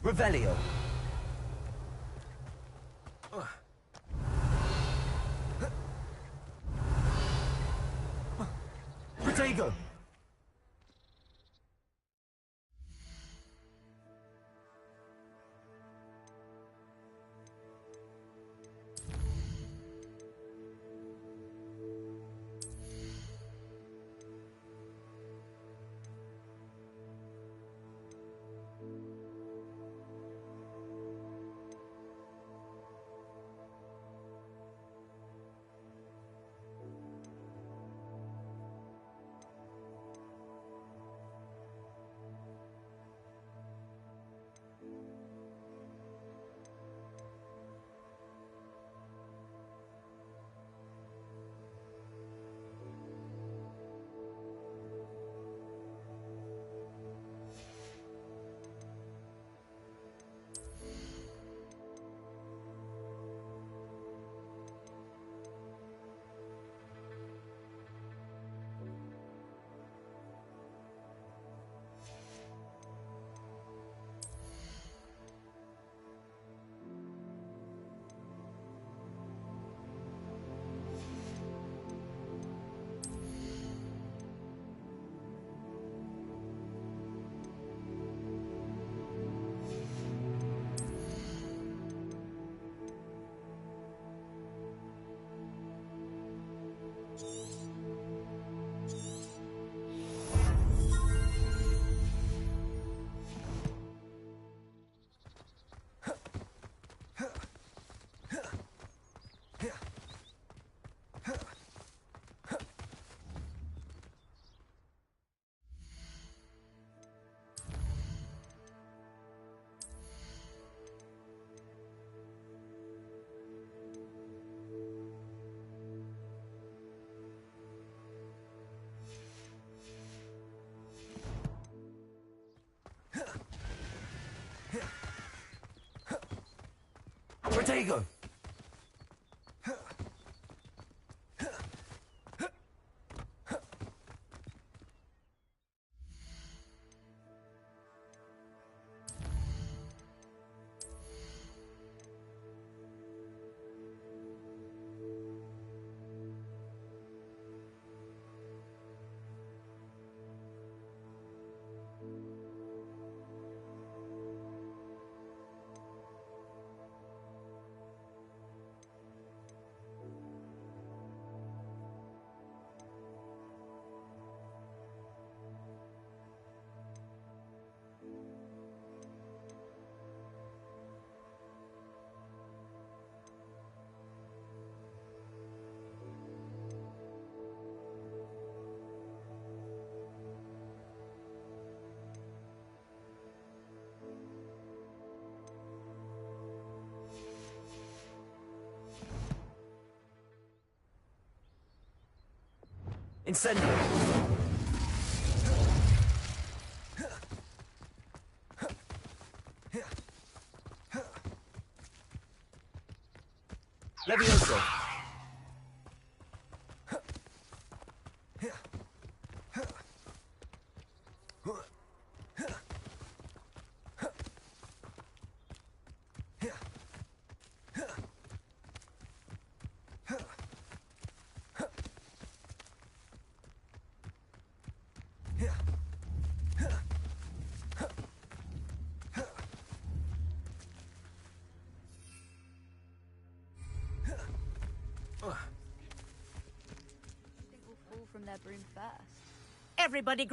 Revelio. Protego. Protego. Incendio. Levioso. From their broom first. Everybody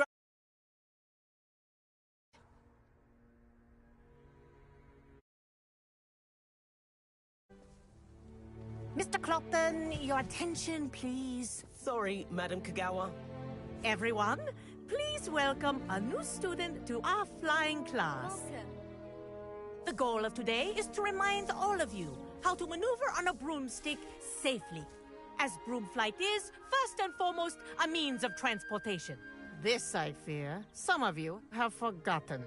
Mr. Clopton, your attention, please. Sorry, Madam Kagawa. Everyone, please welcome a new student to our flying class. Welcome. The goal of today is to remind all of you how to maneuver on a broomstick safely, as broom flight is, first and foremost, a means of transportation. This, I fear, some of you have forgotten.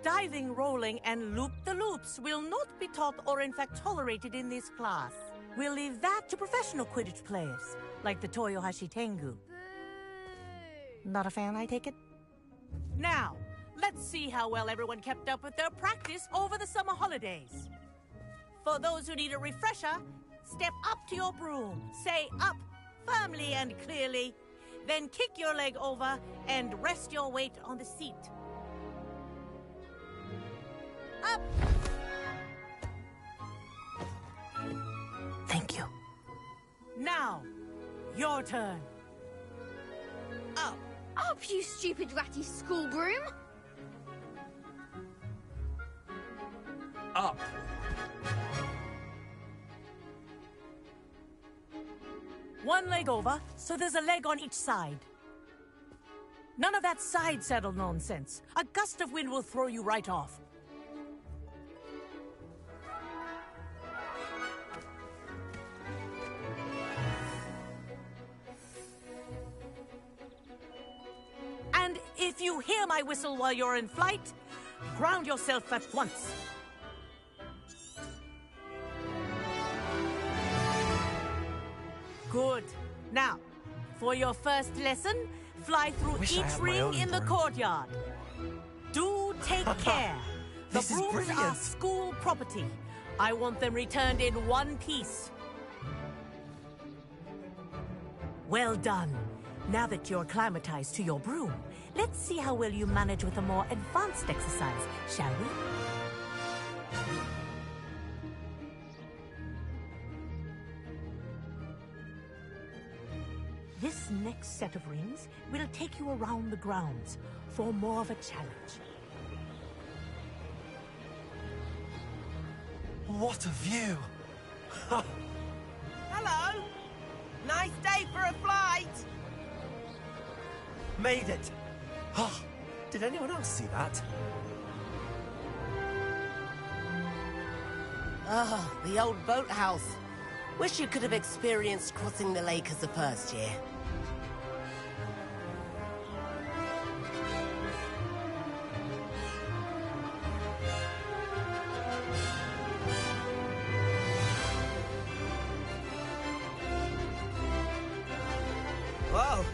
Diving, rolling, and loop-the-loops will not be taught or in fact tolerated in this class. We'll leave that to professional Quidditch players, like the Toyohashi Tengu. Boo! Not a fan, I take it? Now, let's see how well everyone kept up with their practice over the summer holidays. For those who need a refresher, step up to your broom, say up firmly and clearly, then kick your leg over and rest your weight on the seat. Up! Thank you. Now, your turn. Up. Up, you stupid ratty school broom! Up. One leg over, so there's a leg on each side. None of that side saddle nonsense. A gust of wind will throw you right off. And if you hear my whistle while you're in flight, ground yourself at once. Good. Now, for your first lesson, fly through Wish I each had my ring own in the broom. courtyard. Do take care. The This is brooms are brilliant. school property. I want them returned in one piece. Well done. Now that you're acclimatized to your broom, let's see how well you manage with a more advanced exercise, shall we? This next set of rings will take you around the grounds for more of a challenge. What a view! Hello! Nice day for a flight! Made it! Oh, did anyone else see that? Oh, the old boathouse. Wish you could have experienced crossing the lake as a first year. Whoa,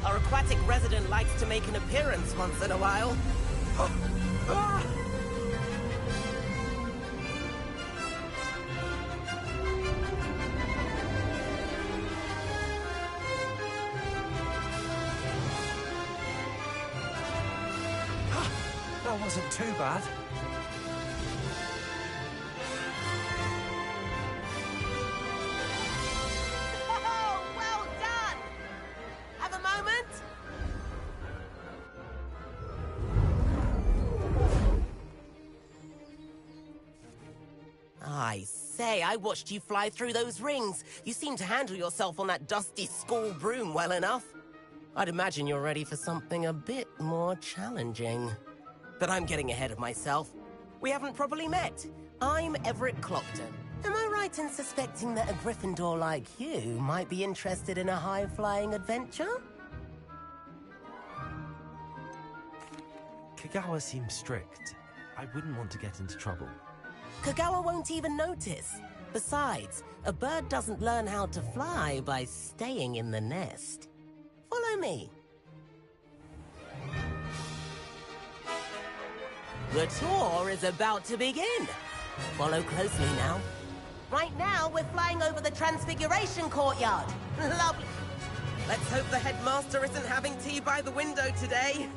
our aquatic resident likes to make an appearance once in a while. Ah! That wasn't too bad. Oh, well done! Have a moment? I say, I watched you fly through those rings. You seem to handle yourself on that dusty school broom well enough. I'd imagine you're ready for something a bit more challenging. But I'm getting ahead of myself. We haven't properly met. I'm Everett Clopton. Am I right in suspecting that a Gryffindor like you might be interested in a high-flying adventure? Kagawa seems strict. I wouldn't want to get into trouble. Kagawa won't even notice. Besides, a bird doesn't learn how to fly by staying in the nest. Follow me. The tour is about to begin. Follow closely now. Right now, we're flying over the Transfiguration Courtyard. Lovely. Let's hope the headmaster isn't having tea by the window today.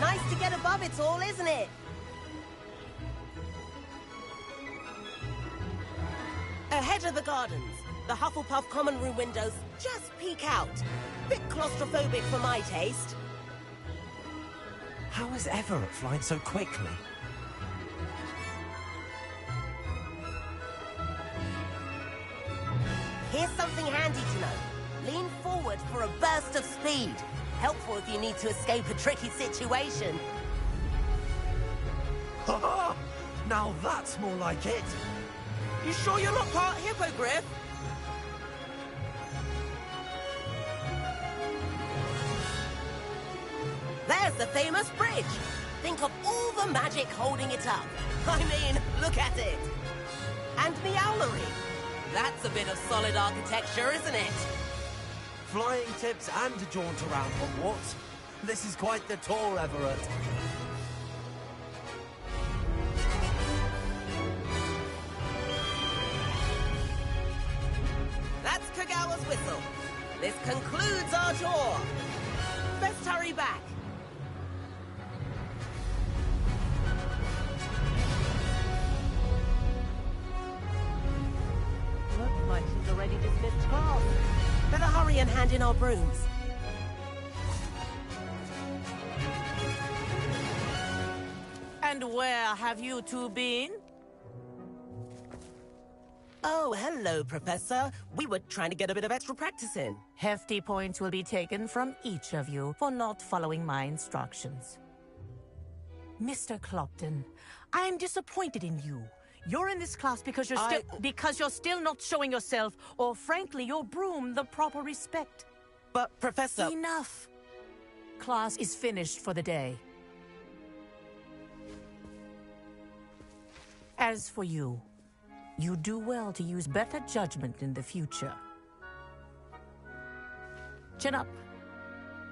Nice to get above it all, isn't it? Ahead of the gardens, the Hufflepuff common room windows just peek out. Bit claustrophobic for my taste. How is Everett flying so quickly? Here's something handy to know. Lean forward for a burst of speed. helpful if you need to escape a tricky situation. Ha! Now that's more like it. You sure you're not part hippogriff? There's the famous bridge. Think of all the magic holding it up. I mean, look at it. And the owlery. That's a bit of solid architecture, isn't it? Flying tips and a jaunt around Hogwarts. This is quite the tour, Everett. That's Kagawa's whistle. This concludes our tour. Best hurry back. Looks like she's already dismissed class. Better hurry and hand in our brooms. And where have you two been? Oh, hello, Professor. We were trying to get a bit of extra practice in. Hefty points will be taken from each of you for not following my instructions. Mr. Clopton, I am disappointed in you. You're in this class because you're still not showing yourself, or frankly, your broom the proper respect. But, Professor... Enough. Class is finished for the day. As for you, you do well to use better judgment in the future. Chin up.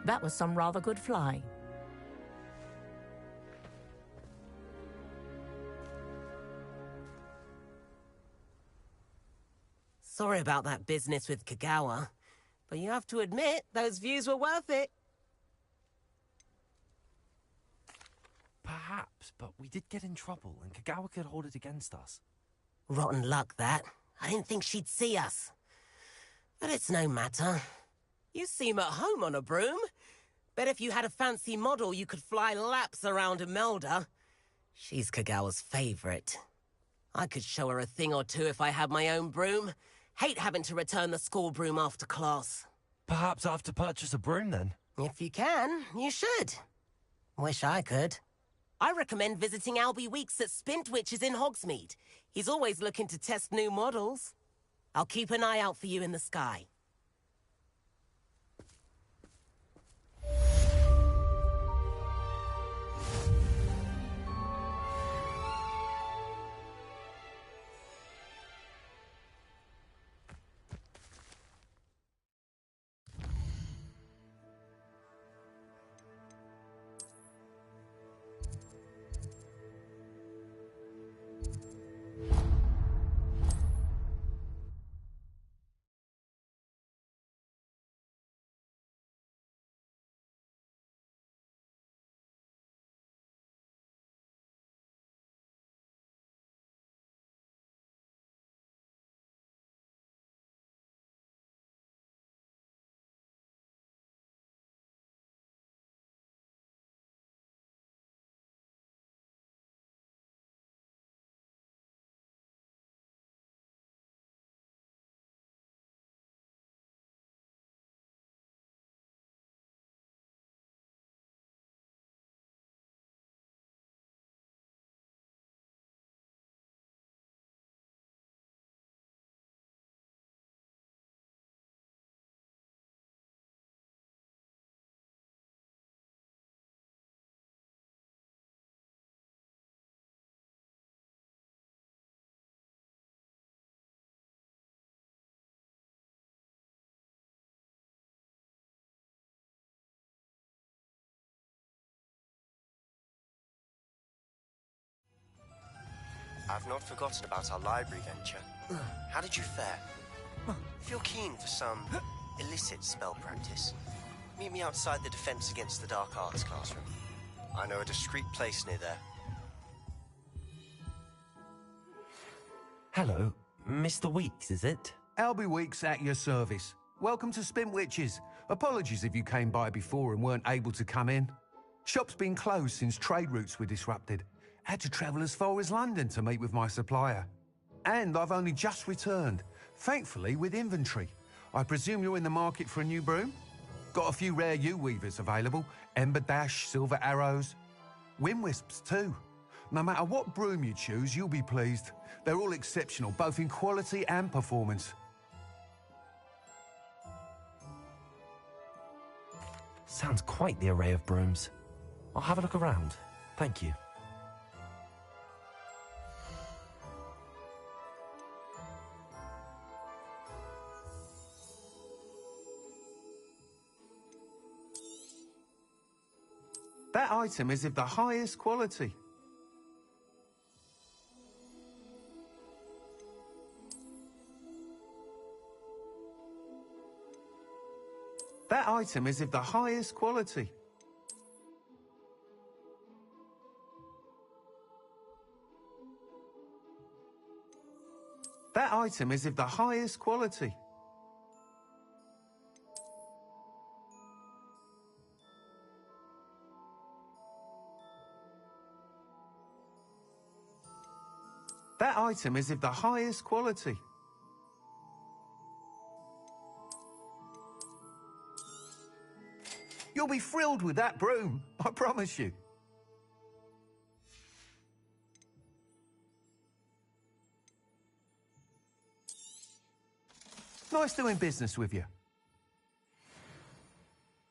That was some rather good flying. Sorry about that business with Kagawa, but you have to admit, those views were worth it. Perhaps, but we did get in trouble, and Kagawa could hold it against us. Rotten luck, that. I didn't think she'd see us. But it's no matter. You seem at home on a broom. Bet if you had a fancy model, you could fly laps around Imelda. She's Kagawa's favorite. I could show her a thing or two if I had my own broom. Hate having to return the school broom after class. Perhaps I have to purchase a broom, then? If you can, you should. Wish I could. I recommend visiting Albie Weeks at Spintwitches in Hogsmeade. He's always looking to test new models. I'll keep an eye out for you in the sky. I've not forgotten about our library venture. How did you fare? If you're keen for some illicit spell practice, meet me outside the Defense Against the Dark Arts classroom. I know a discreet place near there. Hello, Mr. Weeks, is it? Albie Weeks at your service. Welcome to Spintwitches. Apologies if you came by before and weren't able to come in. Shop's been closed since trade routes were disrupted. Had to travel as far as London to meet with my supplier. And I've only just returned, thankfully with inventory. I presume you're in the market for a new broom? Got a few rare U-weavers available. Ember Dash, Silver Arrows. Wind Wisps too. No matter what broom you choose, you'll be pleased. They're all exceptional, both in quality and performance. Sounds quite the array of brooms. I'll have a look around. Thank you. That item is of the highest quality. That item is of the highest quality. That item is of the highest quality. That item is of the highest quality. You'll be thrilled with that broom, I promise you. Nice doing business with you.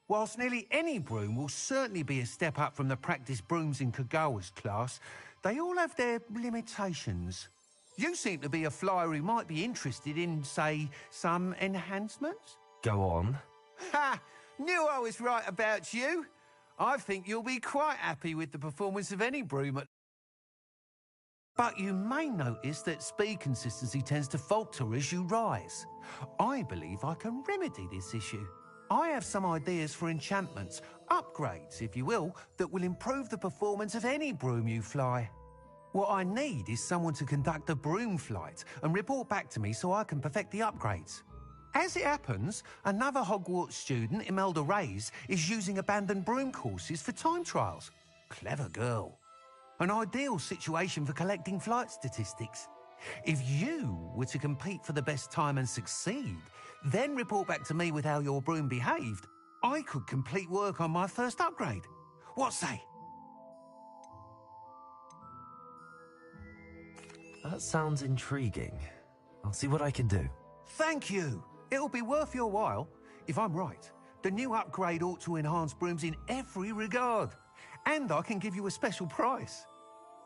Whilst nearly any broom will certainly be a step up from the practice brooms in Kagawa's class, they all have their limitations. You seem to be a flyer who might be interested in, say, some enhancements? Go on. Ha! Knew I was right about you. I think you'll be quite happy with the performance of any broom. But you may notice that speed consistency tends to falter as you rise. I believe I can remedy this issue. I have some ideas for enchantments, upgrades, if you will, that will improve the performance of any broom you fly. What I need is someone to conduct a broom flight and report back to me so I can perfect the upgrades. As it happens, another Hogwarts student, Imelda Reyes, is using abandoned broom courses for time trials. Clever girl. An ideal situation for collecting flight statistics. If you were to compete for the best time and succeed, then report back to me with how your broom behaved, I could complete work on my first upgrade. What say? That sounds intriguing. I'll see what I can do. Thank you. It'll be worth your while. If I'm right, the new upgrade ought to enhance brooms in every regard. And I can give you a special price.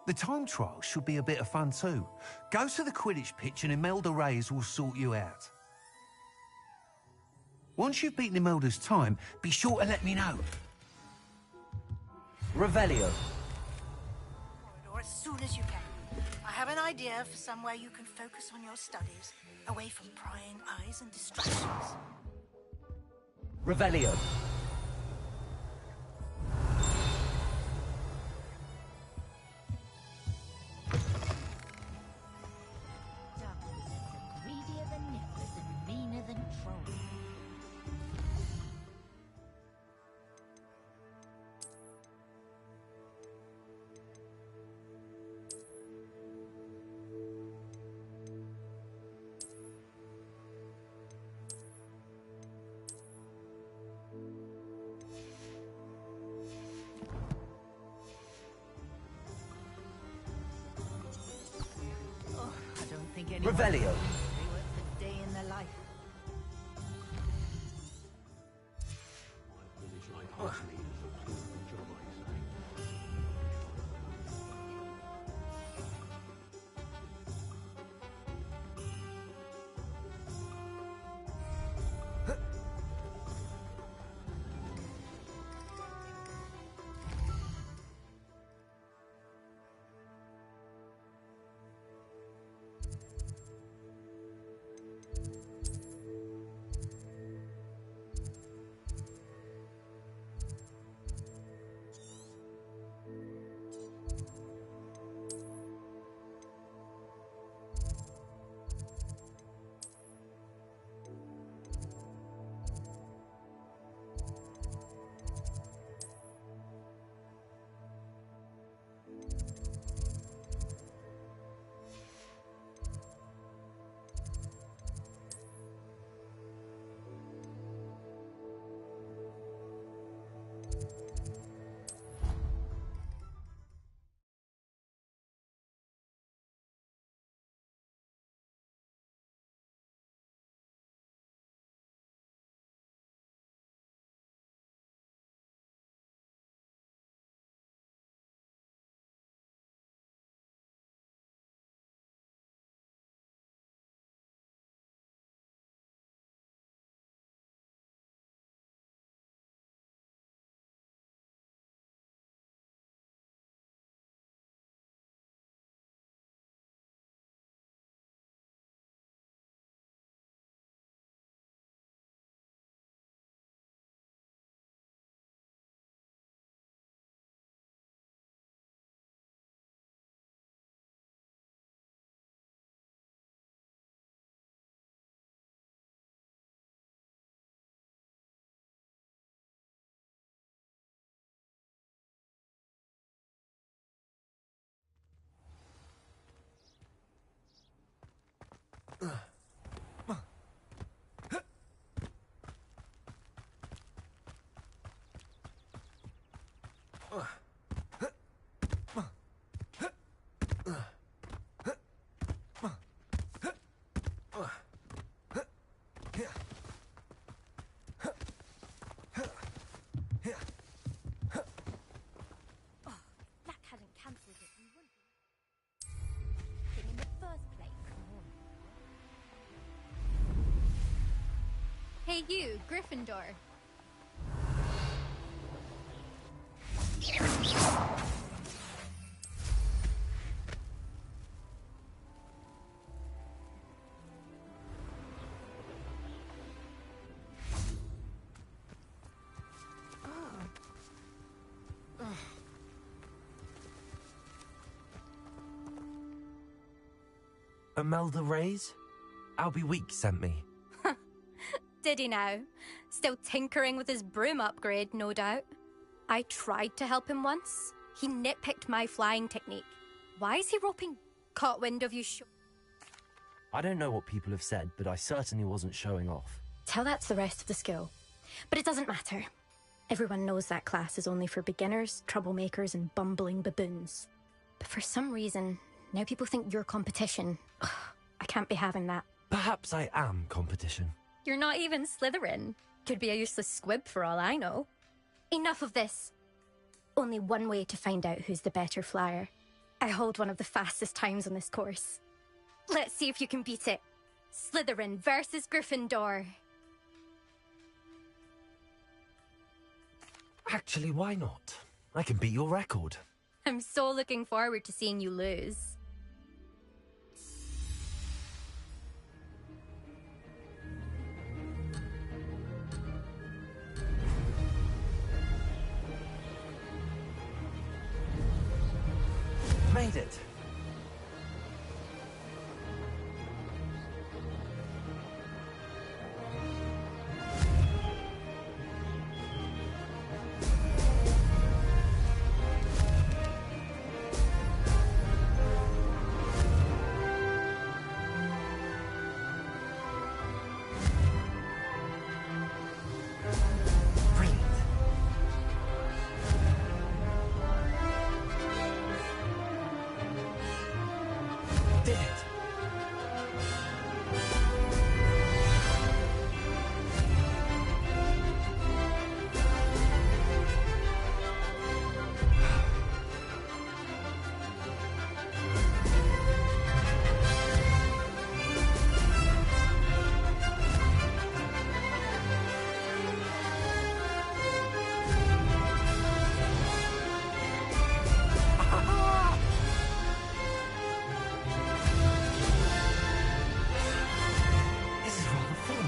The time trial should be a bit of fun too. Go to the Quidditch pitch and Imelda Reyes will sort you out. Once you've beaten Imelda's time, be sure to let me know. Revelio. Corridor as soon as you can. I have an idea for somewhere you can focus on your studies, away from prying eyes and distractions. Revelio. Greedier than Nicholas and meaner than Troll. I don't think anyone Revelio. worth a day in their life. Luck hadn't cancelled it. We wouldn't be in the first place. Hey you, Gryffindor. Imelda Reyes? Albie Week sent me. Did he now? Still tinkering with his broom upgrade, no doubt. I tried to help him once. He nitpicked my flying technique. Why is he roping? Caught wind of you I don't know what people have said, but I certainly wasn't showing off. Tell that to the rest of the school. But it doesn't matter. Everyone knows that class is only for beginners, troublemakers, and bumbling baboons. But for some reason, now people think you're competition. Ugh, I can't be having that. Perhaps I am competition. You're not even Slytherin. Could be a useless squib for all I know. Enough of this. Only one way to find out who's the better flyer. I hold one of the fastest times on this course. Let's see if you can beat it. Slytherin versus Gryffindor. Actually, why not? I can beat your record. I'm so looking forward to seeing you lose. Made it. Did it. This is rather fun.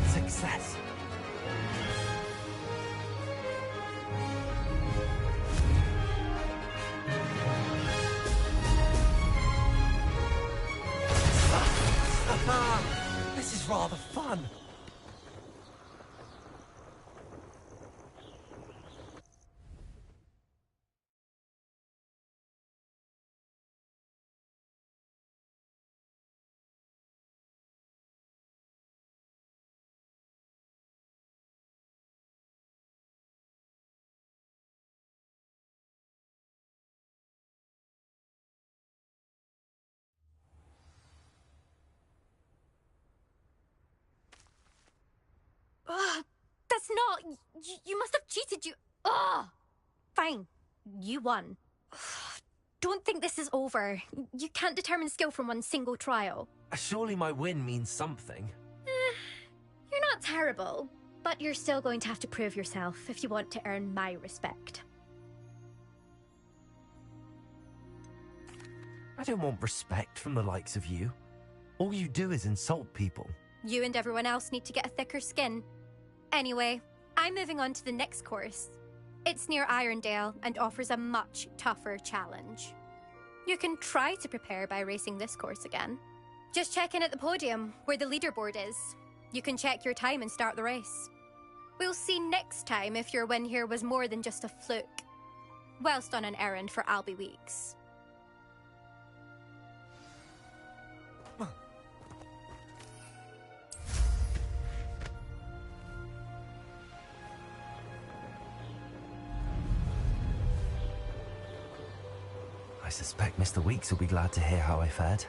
Success. This is rather fun. Ugh, that's not... You must have cheated, you... Ugh! Fine. You won. Ugh, don't think this is over. You can't determine skill from one single trial. Surely my win means something. You're not terrible, but you're still going to have to prove yourself if you want to earn my respect. I don't want respect from the likes of you. All you do is insult people. You and everyone else need to get a thicker skin. Anyway, I'm moving on to the next course. It's near Irondale and offers a much tougher challenge. You can try to prepare by racing this course again. Just check in at the podium, where the leaderboard is. You can check your time and start the race. We'll see next time if your win here was more than just a fluke, whilst on an errand for Albie Weeks. I suspect Mr. Weeks will be glad to hear how I fared.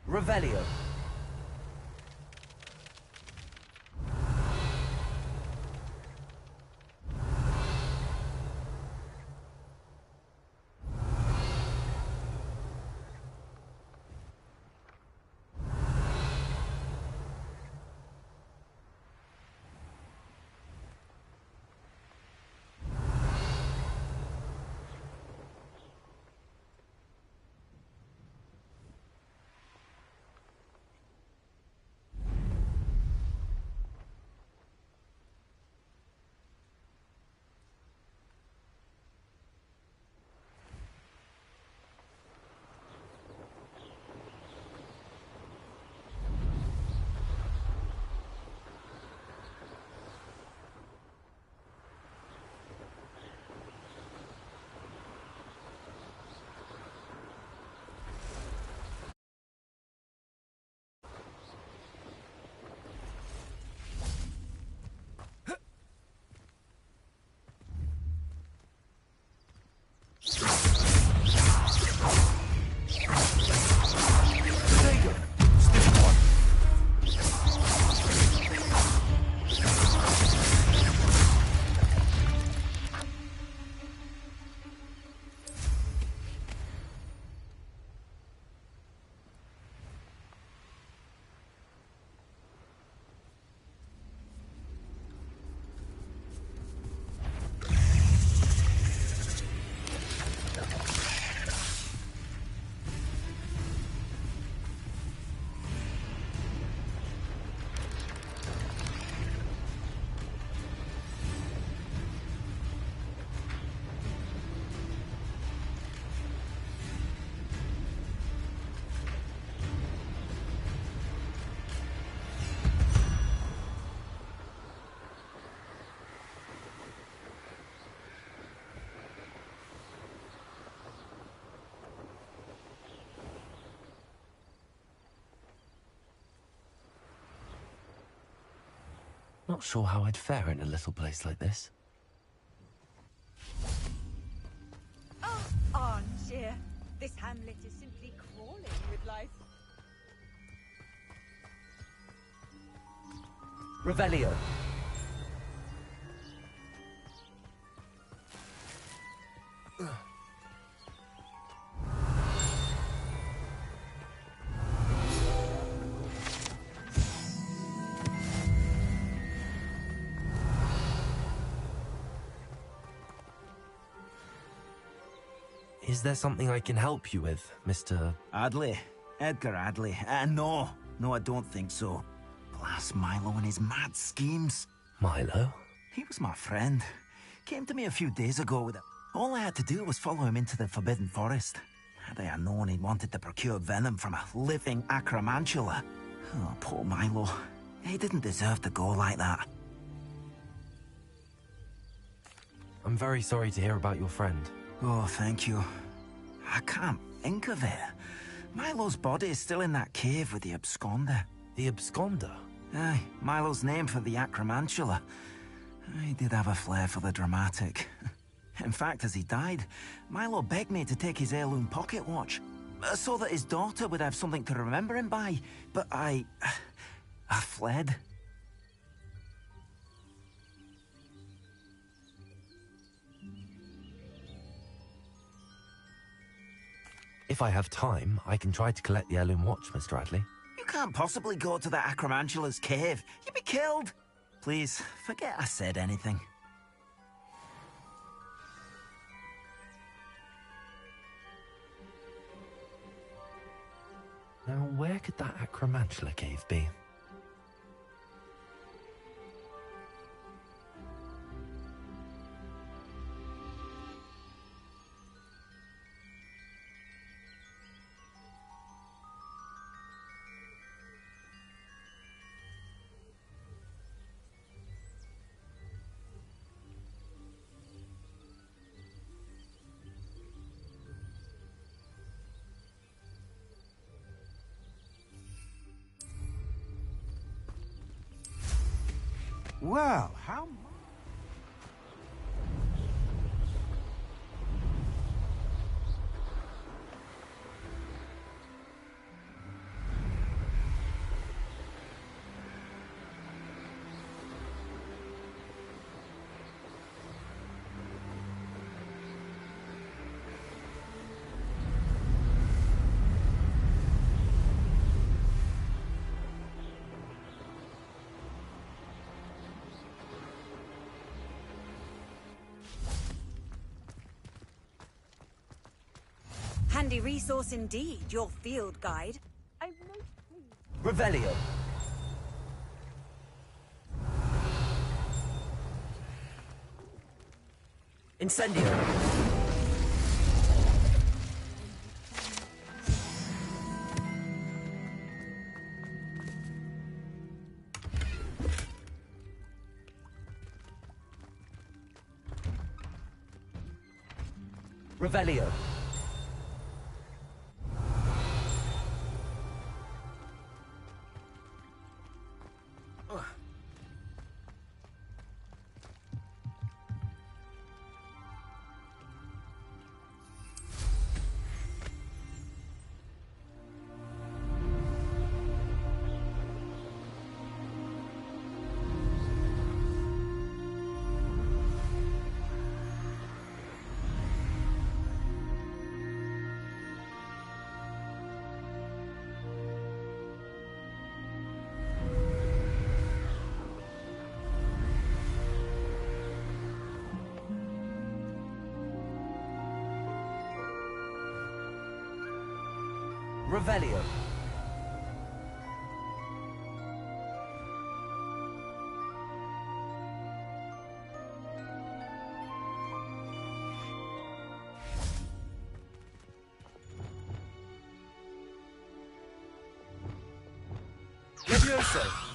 Revelio. Not sure how I'd fare in a little place like this. Oh, Armchair. This hamlet is simply crawling with life. Revelio. Is there something I can help you with, Mr. Adley? Edgar Adley? No, I don't think so. Blast Milo and his mad schemes. Milo? He was my friend. Came to me a few days ago with it. All I had to do was follow him into the Forbidden Forest. Had I known he wanted to procure venom from a living acromantula. Oh, poor Milo. He didn't deserve to go like that. I'm very sorry to hear about your friend. Oh, thank you. I can't think of it. Milo's body is still in that cave with the absconder. The absconder? Aye, Milo's name for the acromantula. He did have a flair for the dramatic. In fact, as he died, Milo begged me to take his heirloom pocket watch, so that his daughter would have something to remember him by. But I fled. If I have time, I can try to collect the heirloom watch, Mr. Radley. You can't possibly go to the acromantula's cave. You'd be killed. Please, forget I said anything. Now, where could that acromantula cave be? Well, how... Handy resource indeed, your field guide. I'm most pleased. Revelio. Incendio. Revelio. Revelio. Levioso.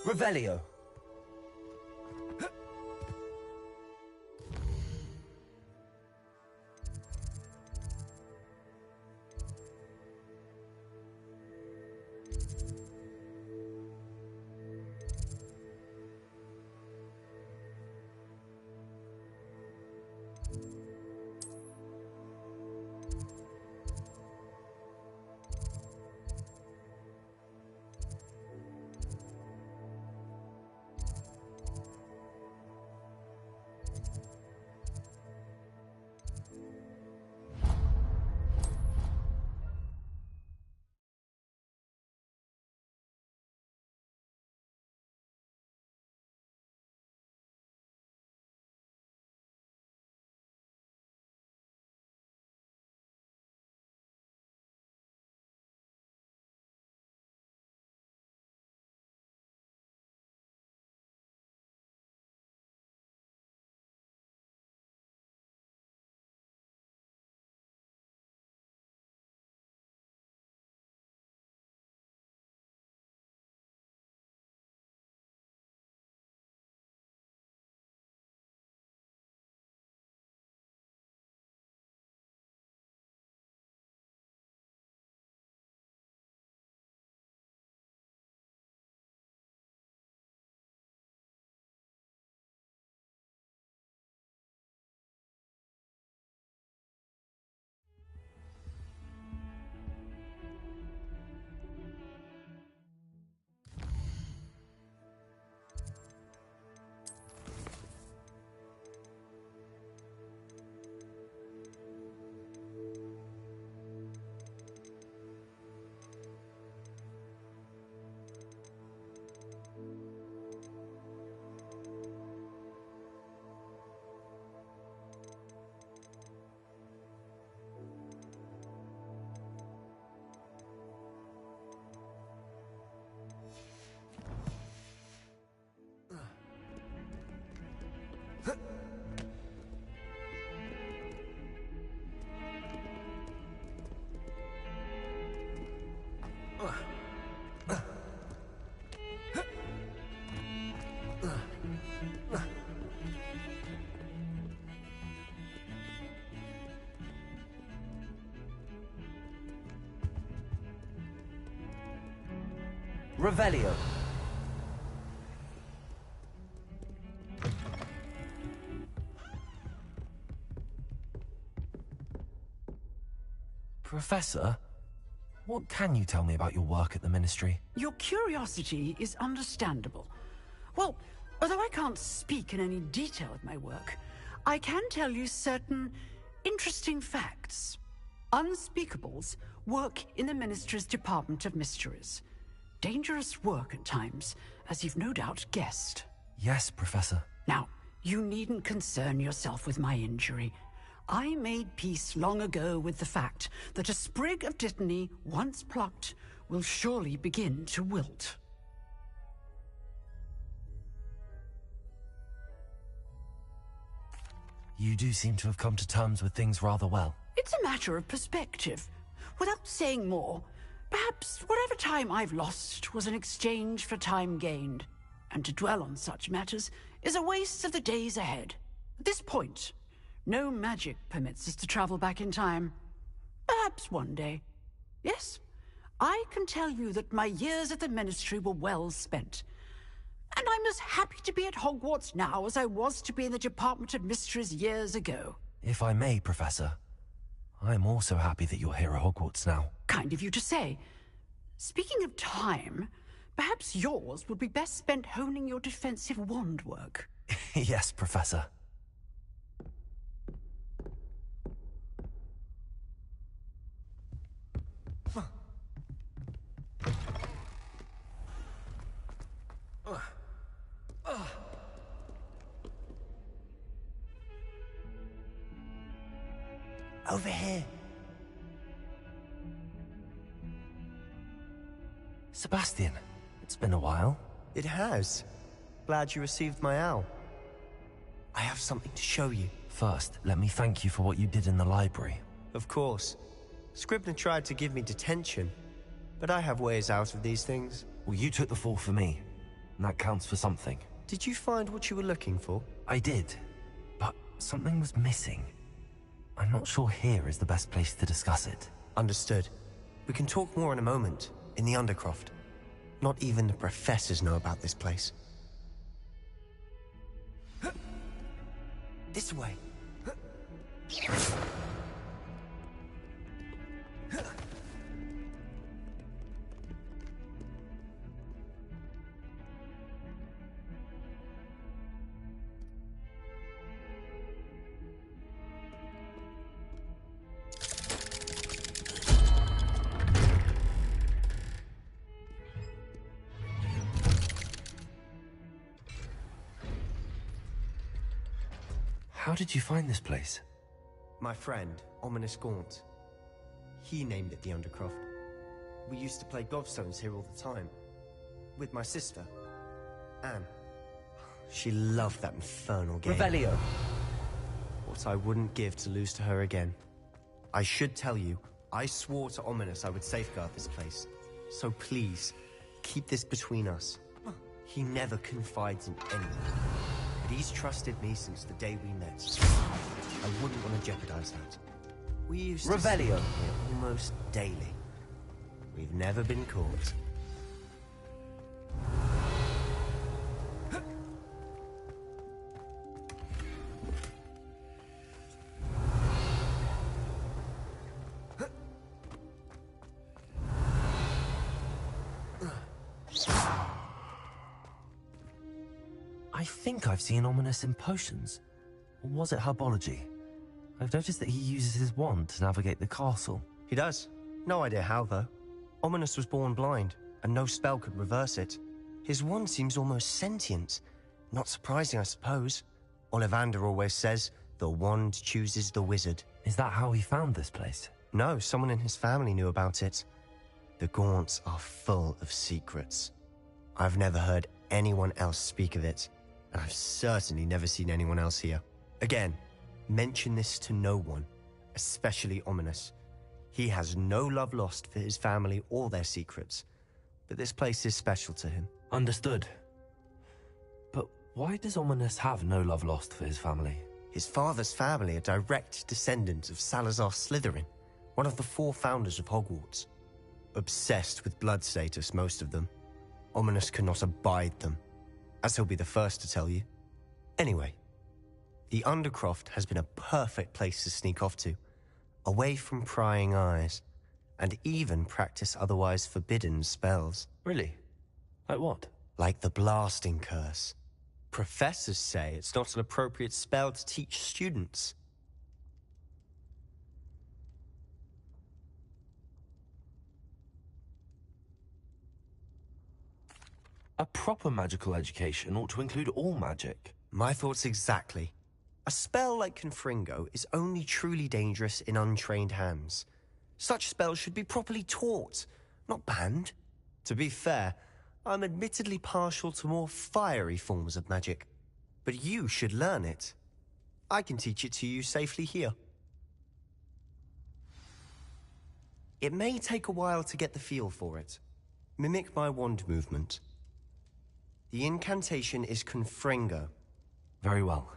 Revelio. Revelio. Professor, what can you tell me about your work at the Ministry? Your curiosity is understandable. Well, although I can't speak in any detail of my work, I can tell you certain interesting facts. Unspeakables work in the Ministry's Department of Mysteries. Dangerous work at times, as you've no doubt guessed. Yes, Professor. Now, you needn't concern yourself with my injury. I made peace long ago with the fact that a sprig of dittany, once plucked, will surely begin to wilt. You do seem to have come to terms with things rather well. It's a matter of perspective. Without saying more, perhaps whatever time I've lost was an exchange for time gained, and to dwell on such matters is a waste of the days ahead. At this point, no magic permits us to travel back in time. Perhaps one day. Yes, I can tell you that my years at the Ministry were well spent. And I'm as happy to be at Hogwarts now as I was to be in the Department of Mysteries years ago. If I may, Professor, I'm also happy that you're here at Hogwarts now. Kind of you to say. Speaking of time, perhaps yours would be best spent honing your defensive wand work. Yes, Professor. Over here. Sebastian, it's been a while. It has. Glad you received my owl. I have something to show you. First, let me thank you for what you did in the library. Of course. Scribner tried to give me detention, but I have ways out of these things. Well, you took the fall for me. and that counts for something. Did you find what you were looking for? I did, but something was missing. I'm not sure here is the best place to discuss it. Understood. We can talk more in a moment, in the Undercroft. Not even the professors know about this place. This way. How did you find this place? My friend, Ominous Gaunt. He named it the Undercroft. We used to play gobstones here all the time. With my sister, Anne. She loved that infernal game. Revelio! What I wouldn't give to lose to her again. I should tell you, I swore to Ominous I would safeguard this place. So please, keep this between us. He never confides in anyone. But he's trusted me since the day we met. I wouldn't want to jeopardize that. We used to Revelio. see him here almost daily. We've never been caught. I think I've seen Ominous in potions. Or was it herbology? I've noticed that he uses his wand to navigate the castle. He does. No idea how, though. Ominous was born blind, and no spell could reverse it. His wand seems almost sentient. Not surprising, I suppose. Ollivander always says, the wand chooses the wizard. Is that how he found this place? No, someone in his family knew about it. The Gaunts are full of secrets. I've never heard anyone else speak of it, and I've certainly never seen anyone else here. Again, mention this to no one, especially Ominous. He has no love lost for his family or their secrets, but this place is special to him. Understood. But why does Ominous have no love lost for his family? His father's family are direct descendants of Salazar Slytherin, one of the 4 founders of Hogwarts. Obsessed with blood status, most of them. Ominous cannot abide them, as he'll be the first to tell you. Anyway, the Undercroft has been a perfect place to sneak off to, away from prying eyes, and even practice otherwise forbidden spells. Really? Like what? Like the Blasting Curse. Professors say it's not an appropriate spell to teach students. A proper magical education ought to include all magic. My thoughts exactly. A spell like Confringo is only truly dangerous in untrained hands. Such spells should be properly taught, not banned. To be fair, I'm admittedly partial to more fiery forms of magic. But you should learn it. I can teach it to you safely here. It may take a while to get the feel for it. Mimic my wand movement. The incantation is Confringo. Very well.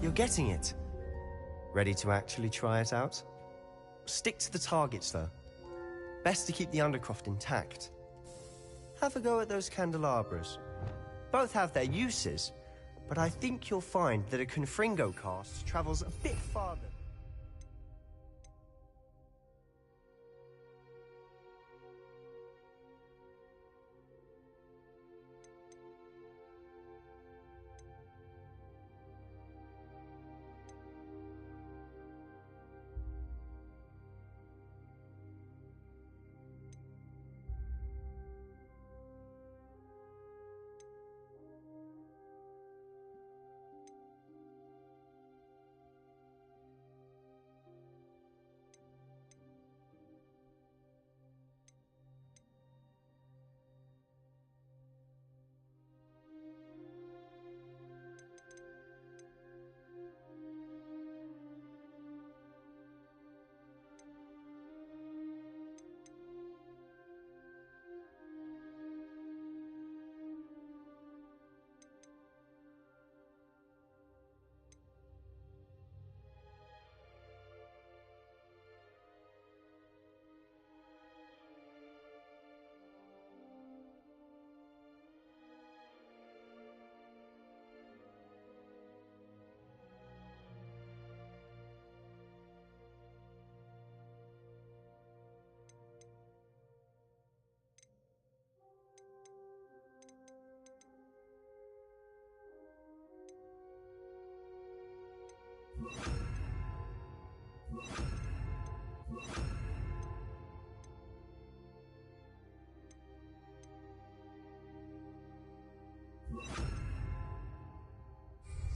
You're getting it. Ready to actually try it out? Stick to the targets, though. Best to keep the Undercroft intact. Have a go at those candelabras. Both have their uses, but I think you'll find that a Confringo cast travels a bit farther.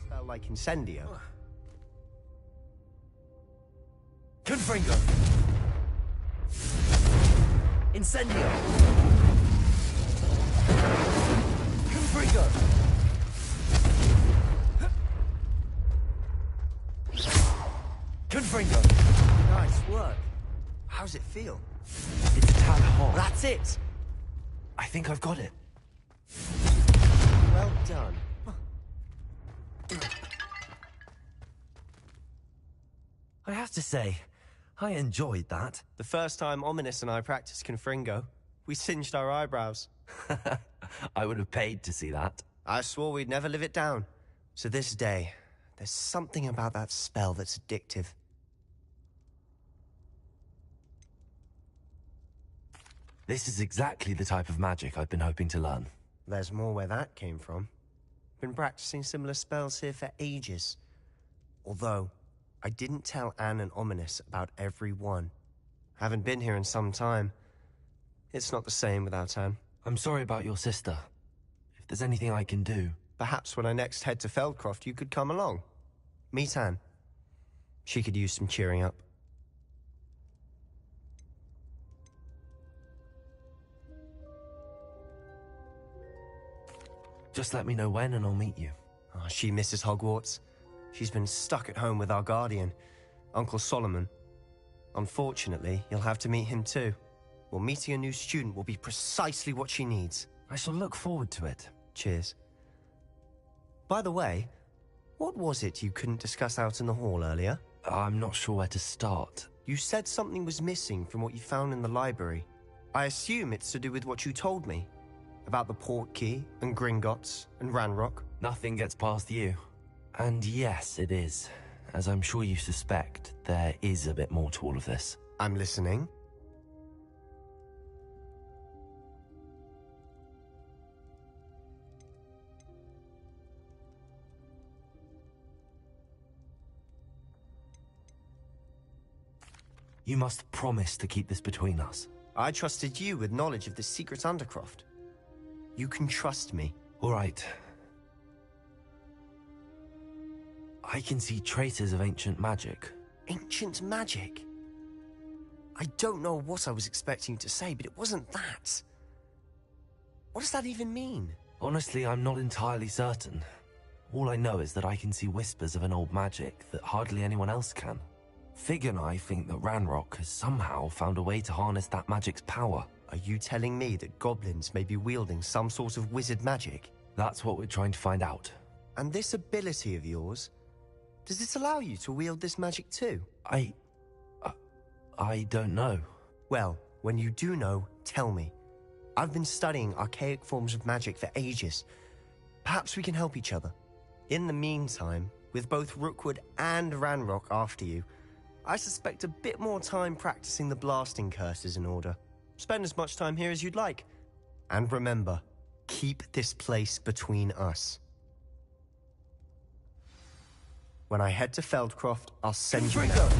Spell like Incendio. Confringo! Incendio! Confringo! Confringo! Nice work. How's it feel? It's a tad hot. That's it! I think I've got it. Well done. I have to say, I enjoyed that. The first time Ominous and I practiced Confringo, we singed our eyebrows. I would have paid to see that. I swore we'd never live it down. So this day, there's something about that spell that's addictive. This is exactly the type of magic I've been hoping to learn. There's more where that came from. Been practicing similar spells here for ages. Although, I didn't tell Anne and Ominous about every one. Haven't been here in some time. It's not the same without Anne. I'm sorry about your sister. If there's anything I can do... Perhaps when I next head to Feldcroft, you could come along. Meet Anne. She could use some cheering up. Just let me know when and I'll meet you. Oh, she misses Hogwarts. She's been stuck at home with our guardian, Uncle Solomon. Unfortunately, you'll have to meet him too. Well, meeting a new student will be precisely what she needs. I shall look forward to it. Cheers. By the way, what was it you couldn't discuss out in the hall earlier? I'm not sure where to start. You said something was missing from what you found in the library. I assume it's to do with what you told me. About the Portkey, and Gringotts, and Ranrock. Nothing gets past you. And yes, it is. As I'm sure you suspect, there is a bit more to all of this. I'm listening. You must promise to keep this between us. I trusted you with knowledge of the secret Undercroft. You can trust me. All right. I can see traces of ancient magic. Ancient magic? I don't know what I was expecting you to say, but it wasn't that. What does that even mean? Honestly, I'm not entirely certain. All I know is that I can see whispers of an old magic that hardly anyone else can. Fig and I think that Ranrock has somehow found a way to harness that magic's power. Are you telling me that goblins may be wielding some sort of wizard magic? That's what we're trying to find out. And this ability of yours, does it allow you to wield this magic too? I don't know. Well, when you do know, tell me. I've been studying archaic forms of magic for ages. Perhaps we can help each other. In the meantime, with both Rookwood and Ranrock after you, I suspect a bit more time practicing the blasting curse is in order. Spend as much time here as you'd like. And remember, keep this place between us. When I head to Feldcroft, I'll send you a note.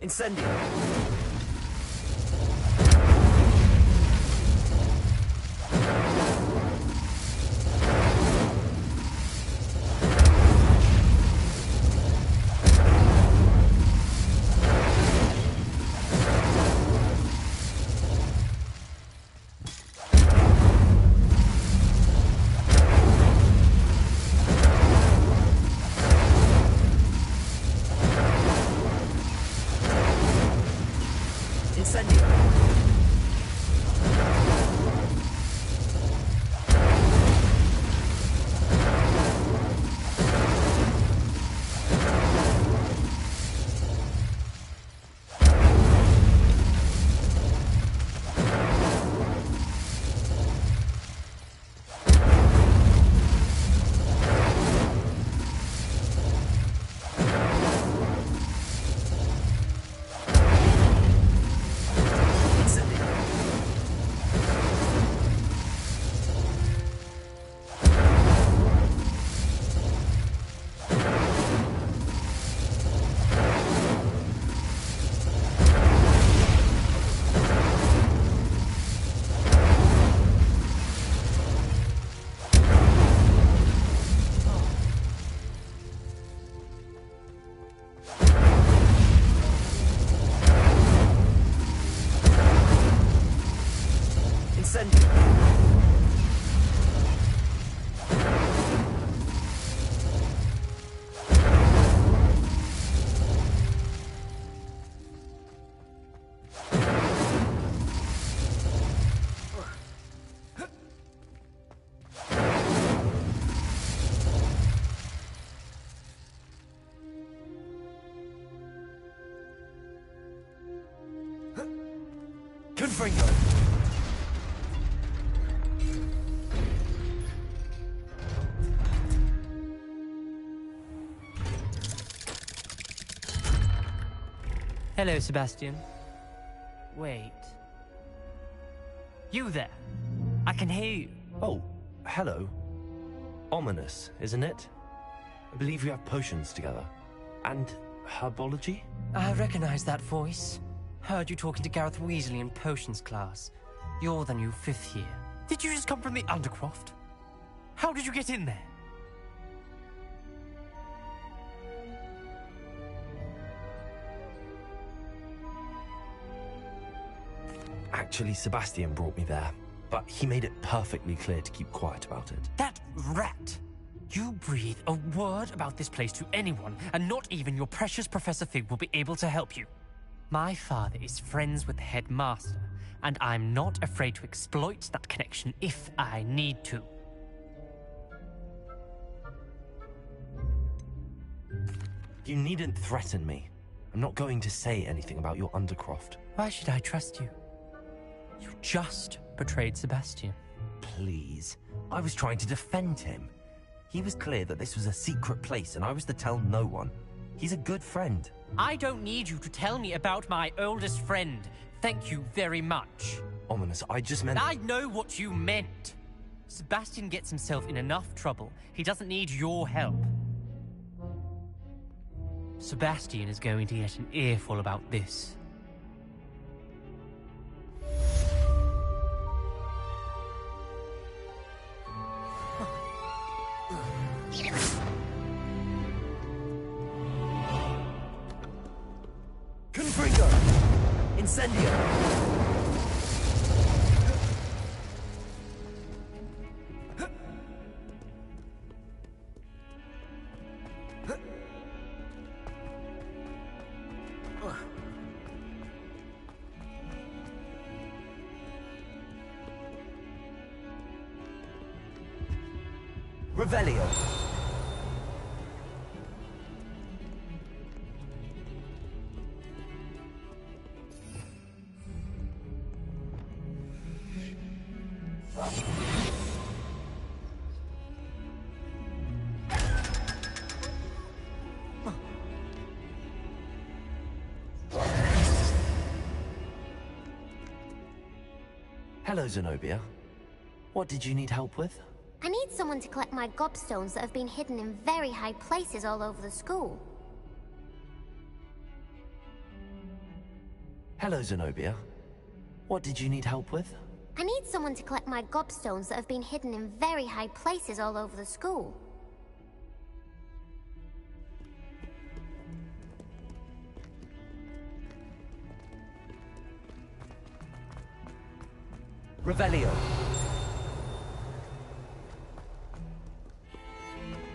Incendio! Hello, Sebastian. Wait. You there? I can hear you. Oh, hello. Ominous, isn't it? I believe we have potions together. And herbology? I recognize that voice. Heard you talking to Gareth Weasley in potions class. You're the new 5th year. Did you just come from the Undercroft? How did you get in there? Actually, Sebastian brought me there, but he made it perfectly clear to keep quiet about it. That rat! You breathe a word about this place to anyone, and not even your precious Professor Fig will be able to help you. My father is friends with the headmaster, and I'm not afraid to exploit that connection if I need to. You needn't threaten me. I'm not going to say anything about your Undercroft. Why should I trust you? You just betrayed Sebastian. Please. I was trying to defend him. He was clear that this was a secret place and I was to tell no one. He's a good friend. I don't need you to tell me about my oldest friend. Thank you very much. Ominous, I just meant... I know what you meant. Sebastian gets himself in enough trouble. He doesn't need your help. Sebastian is going to get an earful about this. Confringo! Incendio! Revelio. Hello, Zenobia. What did you need help with? I need someone to collect my gobstones that have been hidden in very high places all over the school. Hello, Zenobia. What did you need help with? I need someone to collect my gobstones that have been hidden in very high places all over the school. Revelio.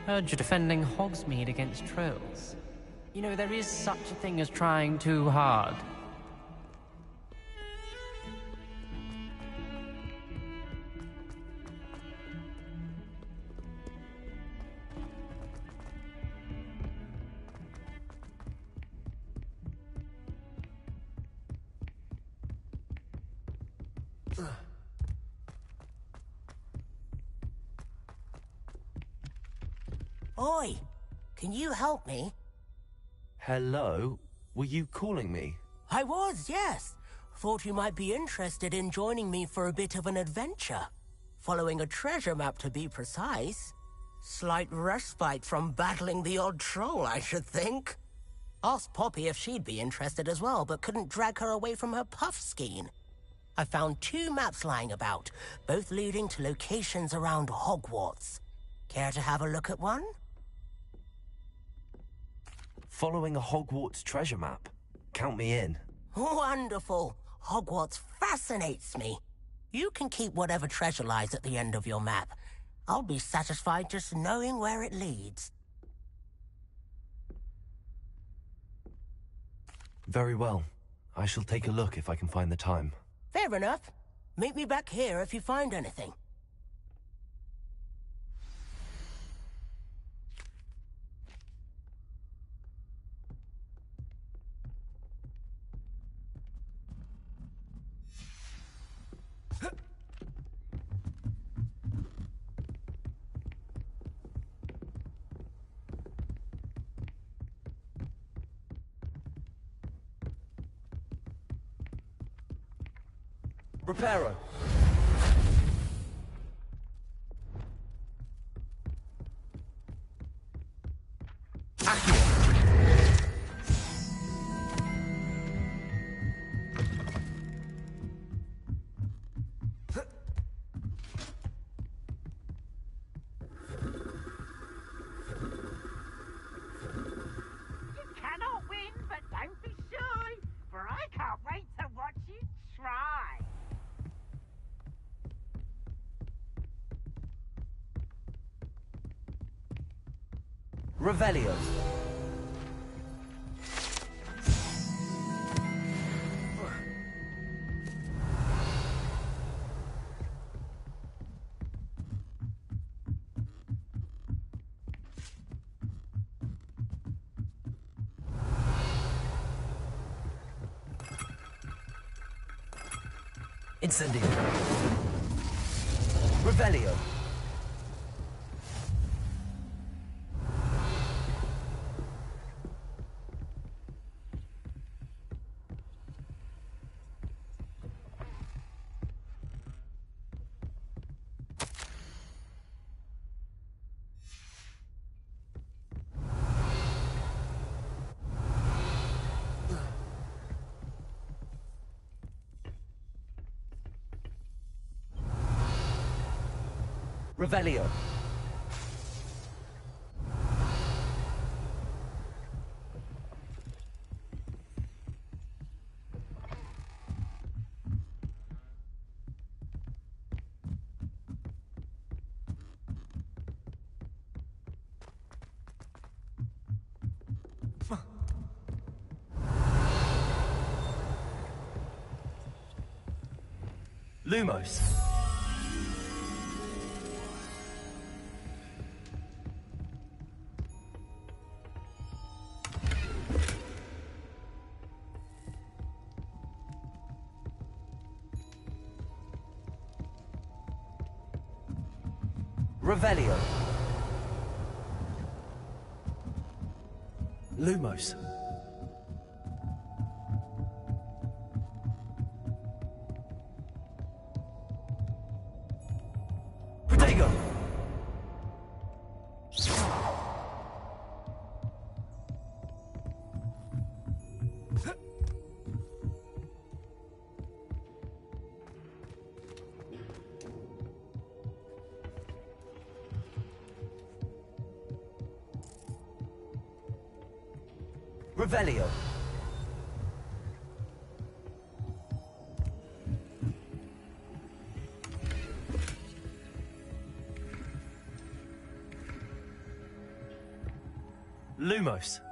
Heard you're defending Hogsmeade against trolls. You know, there is such a thing as trying too hard. Oi! Can you help me? Hello? Were you calling me? I was, yes. Thought you might be interested in joining me for a bit of an adventure. Following a treasure map, to be precise. Slight respite from battling the odd troll, I should think. Asked Poppy if she'd be interested as well, but couldn't drag her away from her puff skein. I found 2 maps lying about, both leading to locations around Hogwarts. Care to have a look at one? Following a Hogwarts treasure map. Count me in. Wonderful. Hogwarts fascinates me. You can keep whatever treasure lies at the end of your map. I'll be satisfied just knowing where it leads. Very well. I shall take a look if I can find the time. Fair enough. Meet me back here if you find anything. Reparo. Revelio. Incendio. Revelio. Revelio. Lumos. Revelio. Lumos. Protego. Revelio. Lumos.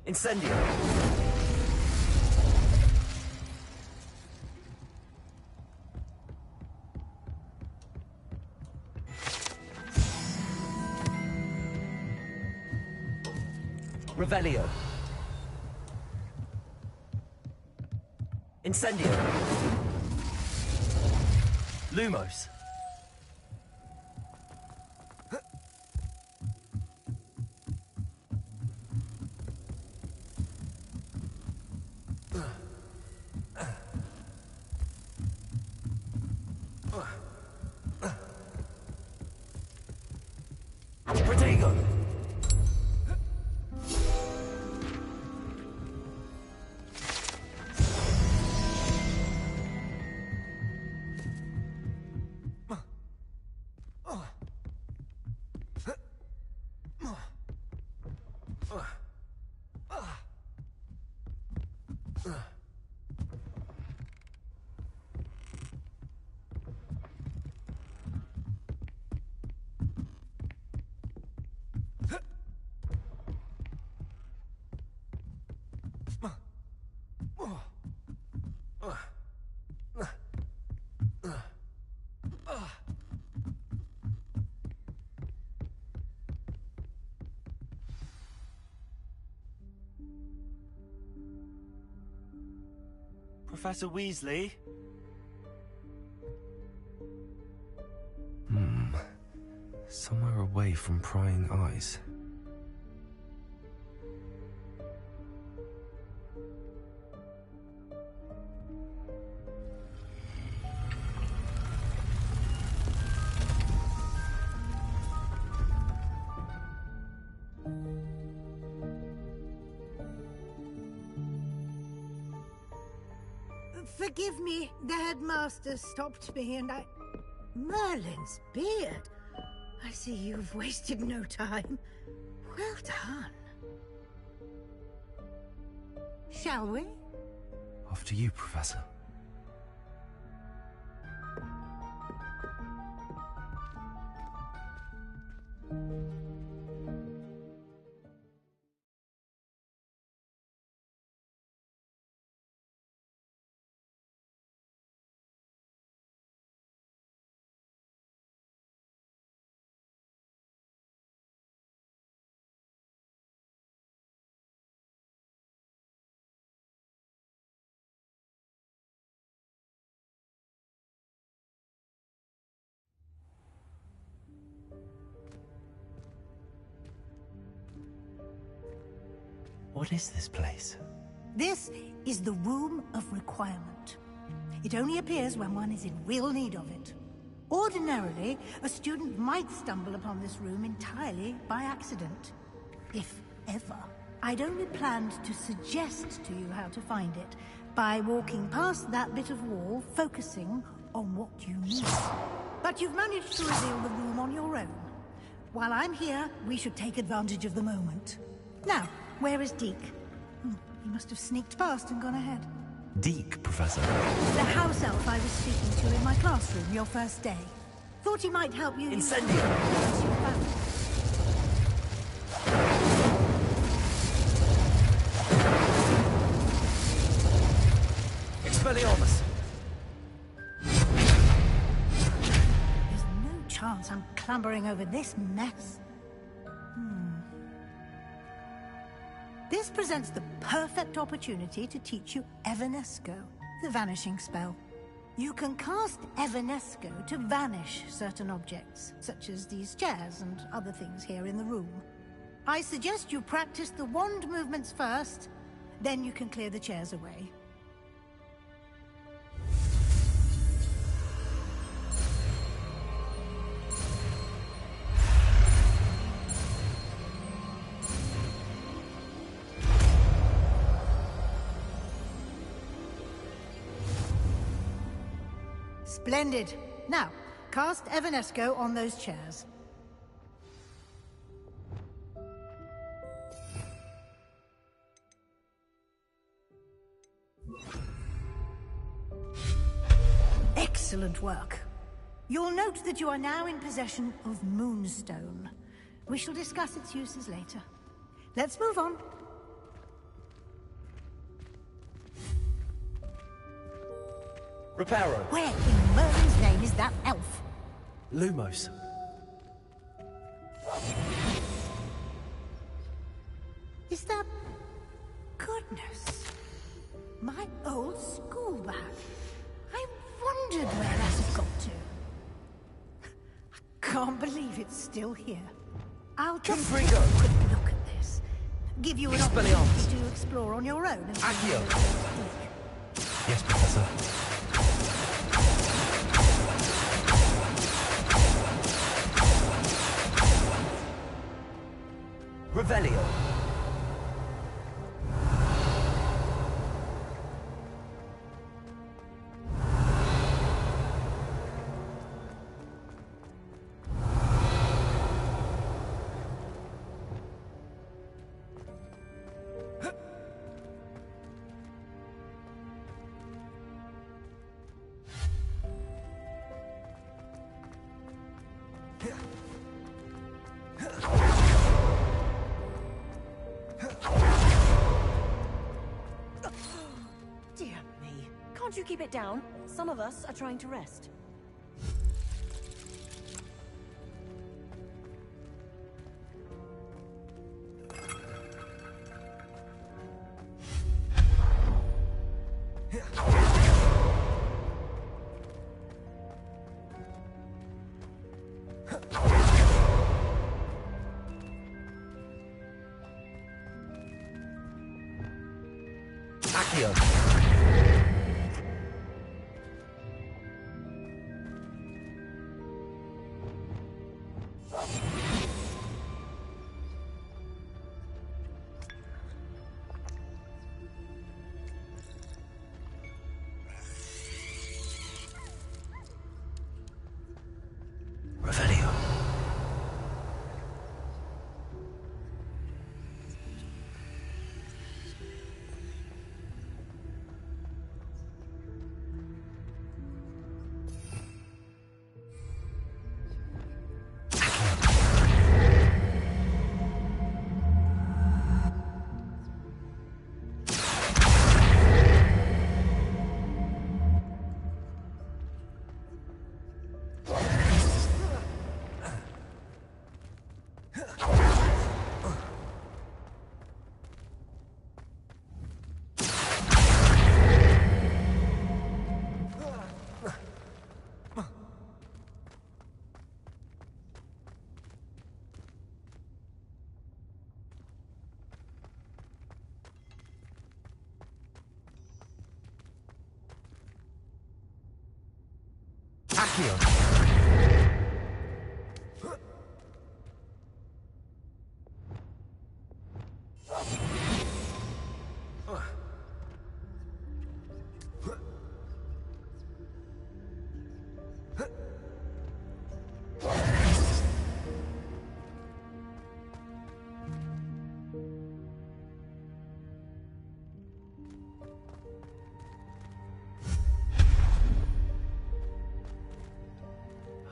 Incendio. Revelio. Incendio. Lumos. Protego. Professor Weasley? Somewhere away from prying eyes. Forgive me, the headmaster stopped me and I... Merlin's beard! I see you've wasted no time. Well done. Shall we? After you, Professor. What is this place? This is the Room of Requirement. It only appears when one is in real need of it. Ordinarily, a student might stumble upon this room entirely by accident. If ever. I'd only planned to suggest to you how to find it by walking past that bit of wall, focusing on what you need. But you've managed to reveal the room on your own. While I'm here, we should take advantage of the moment. Now, where is Deke? He must have sneaked past and gone ahead. Deke, Professor. The house elf I was speaking to in my classroom your first day. Thought he might help you... Incendio! Expelliarmus! There's no chance I'm clambering over this mess. This presents the perfect opportunity to teach you Evanesco, the vanishing spell. You can cast Evanesco to vanish certain objects, such as these chairs and other things here in the room. I suggest you practice the wand movements first, then you can clear the chairs away. Splendid. Now, cast Evanesco on those chairs. Excellent work. You'll note that you are now in possession of Moonstone. We shall discuss its uses later. Let's move on. Reparo. Where in Merlin's name is that elf? Lumos. Is that... Goodness. My old school bag. I wondered where that had got to. I can't believe it's still here. I'll just take a quick look at this. Give you an opportunity to explore on your own. Accio. Yes, Professor. Revelio. Can't you keep it down? Some of us are trying to rest. Accio. Revelio. Accio.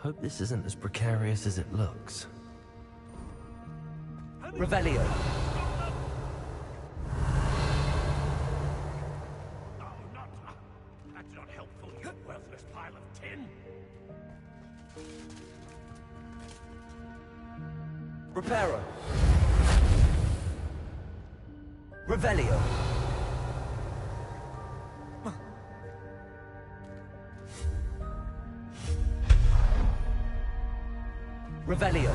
Hope this isn't as precarious as it looks. Revelio. That's not helpful, you worthless pile of tin. Reparo. Revelio. Revelio.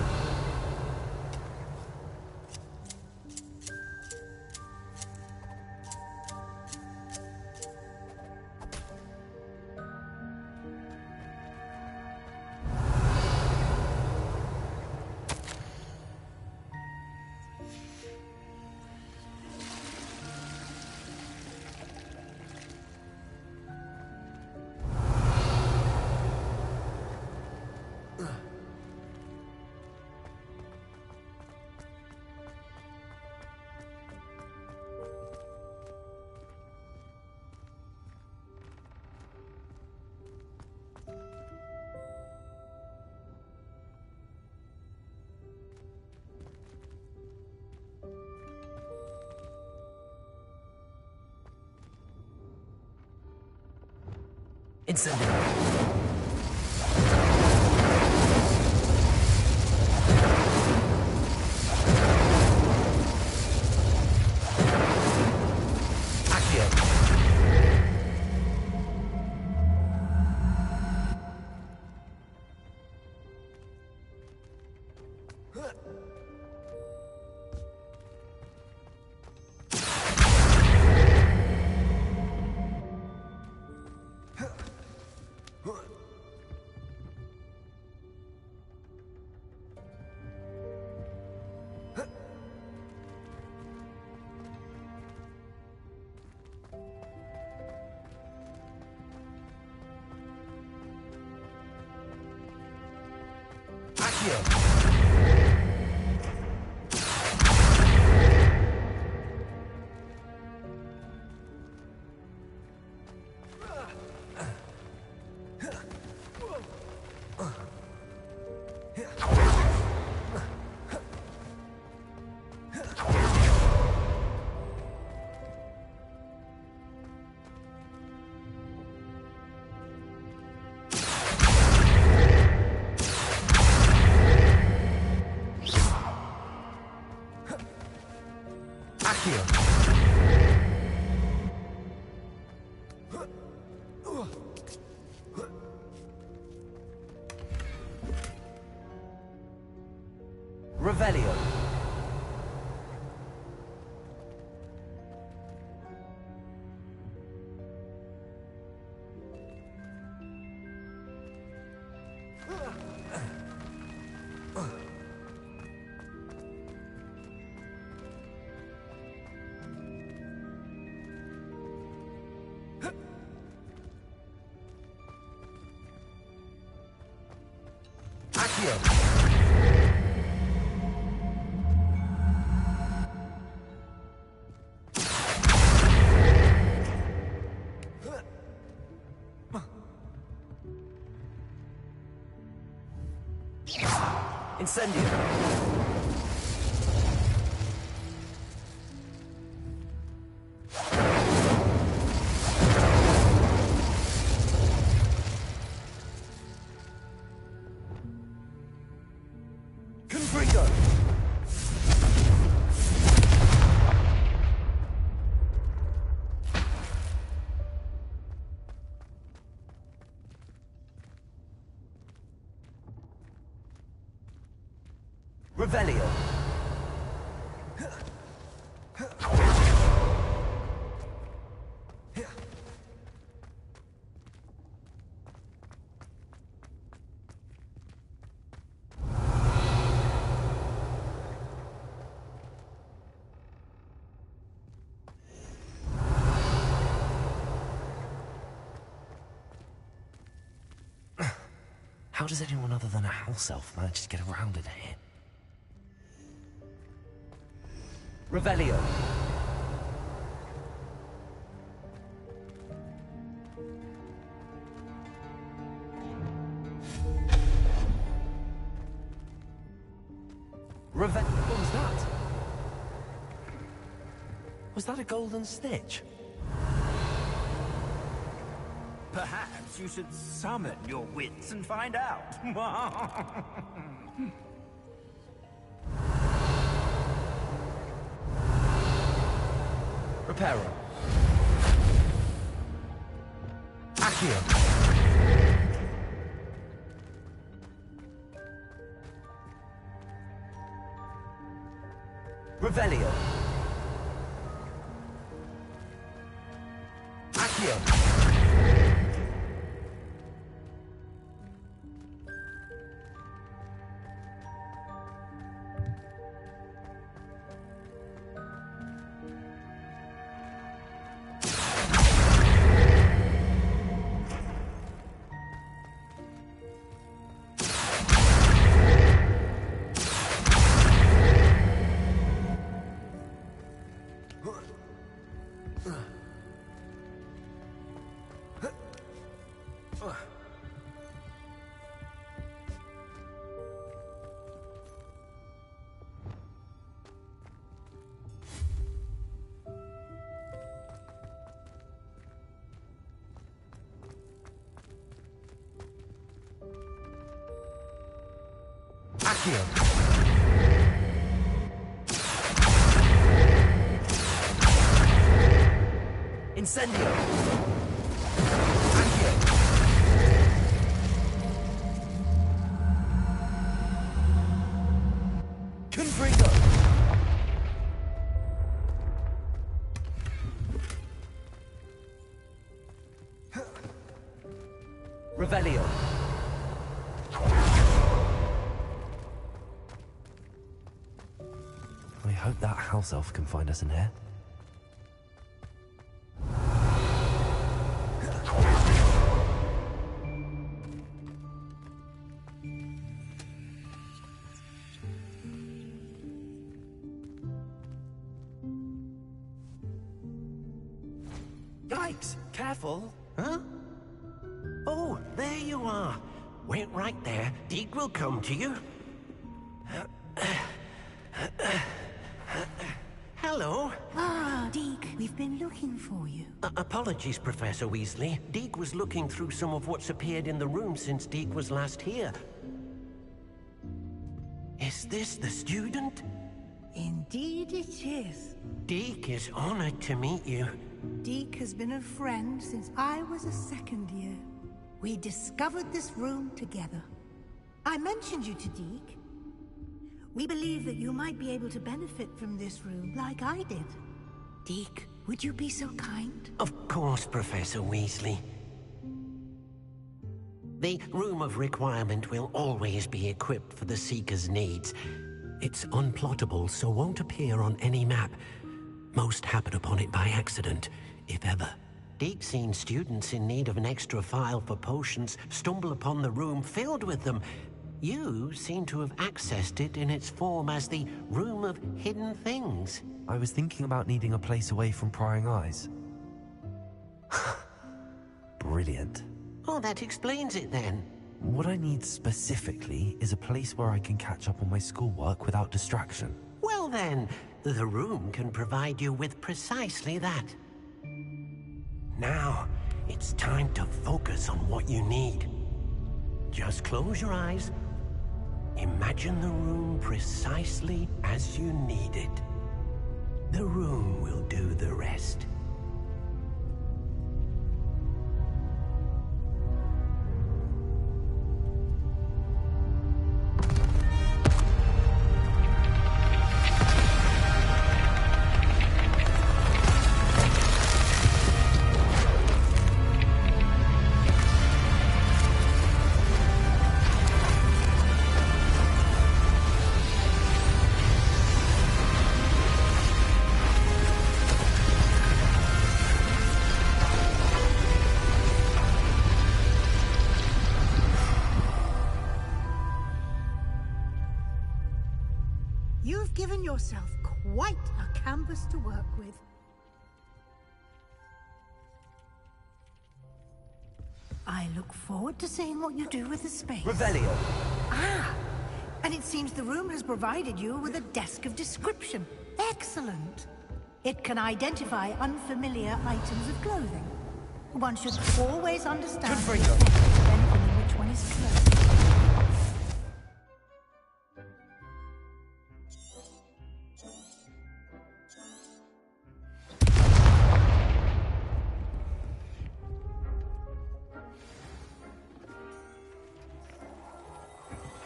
Incendio. Revelio. Incendio. Confringo! Revelio. How does anyone other than a house elf manage to get around in here? Revelio. What was that? Was that a golden snitch? Perhaps you should summon your wits and find out. Reparo. Accio. Revelio. Accio. Accio. Incendio. Accio. Confringo. Revelio. I hope that house elf can find us in here. Yikes! Careful! Huh? Oh, there you are. Wait right there. Deek will come to you. Hello. Ah, Deek, we've been looking for you. Apologies, Professor Weasley. Deek was looking through some of what's appeared in the room since Deek was last here. Is this the student? Indeed it is. Deek is honored to meet you. Deek has been a friend since I was a second year. We discovered this room together. I mentioned you to Deek. We believe that you might be able to benefit from this room like I did. Deek, would you be so kind? Of course, Professor Weasley. The Room of Requirement will always be equipped for the Seeker's needs. It's unplottable, so won't appear on any map. Most happen upon it by accident, if ever. Deke's seen students in need of an extra file for potions stumble upon the room filled with them. You seem to have accessed it in its form as the Room of Hidden Things. I was thinking about needing a place away from prying eyes. Brilliant. Oh, that explains it then. What I need specifically is a place where I can catch up on my schoolwork without distraction. Well then, the room can provide you with precisely that. Now, it's time to focus on what you need. Just close your eyes. Imagine the room precisely as you need it. The room will do the rest. You've given yourself quite a canvas to work with. I look forward to seeing what you do with the space. Revelio. Ah! And it seems the room has provided you with a desk of description. Excellent! It can identify unfamiliar items of clothing. One should always understand the effect of anything in which one is clothed.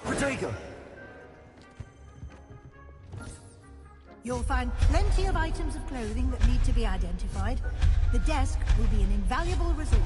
Rodrigo! You'll find plenty of items of clothing that need to be identified. The desk will be an invaluable resource.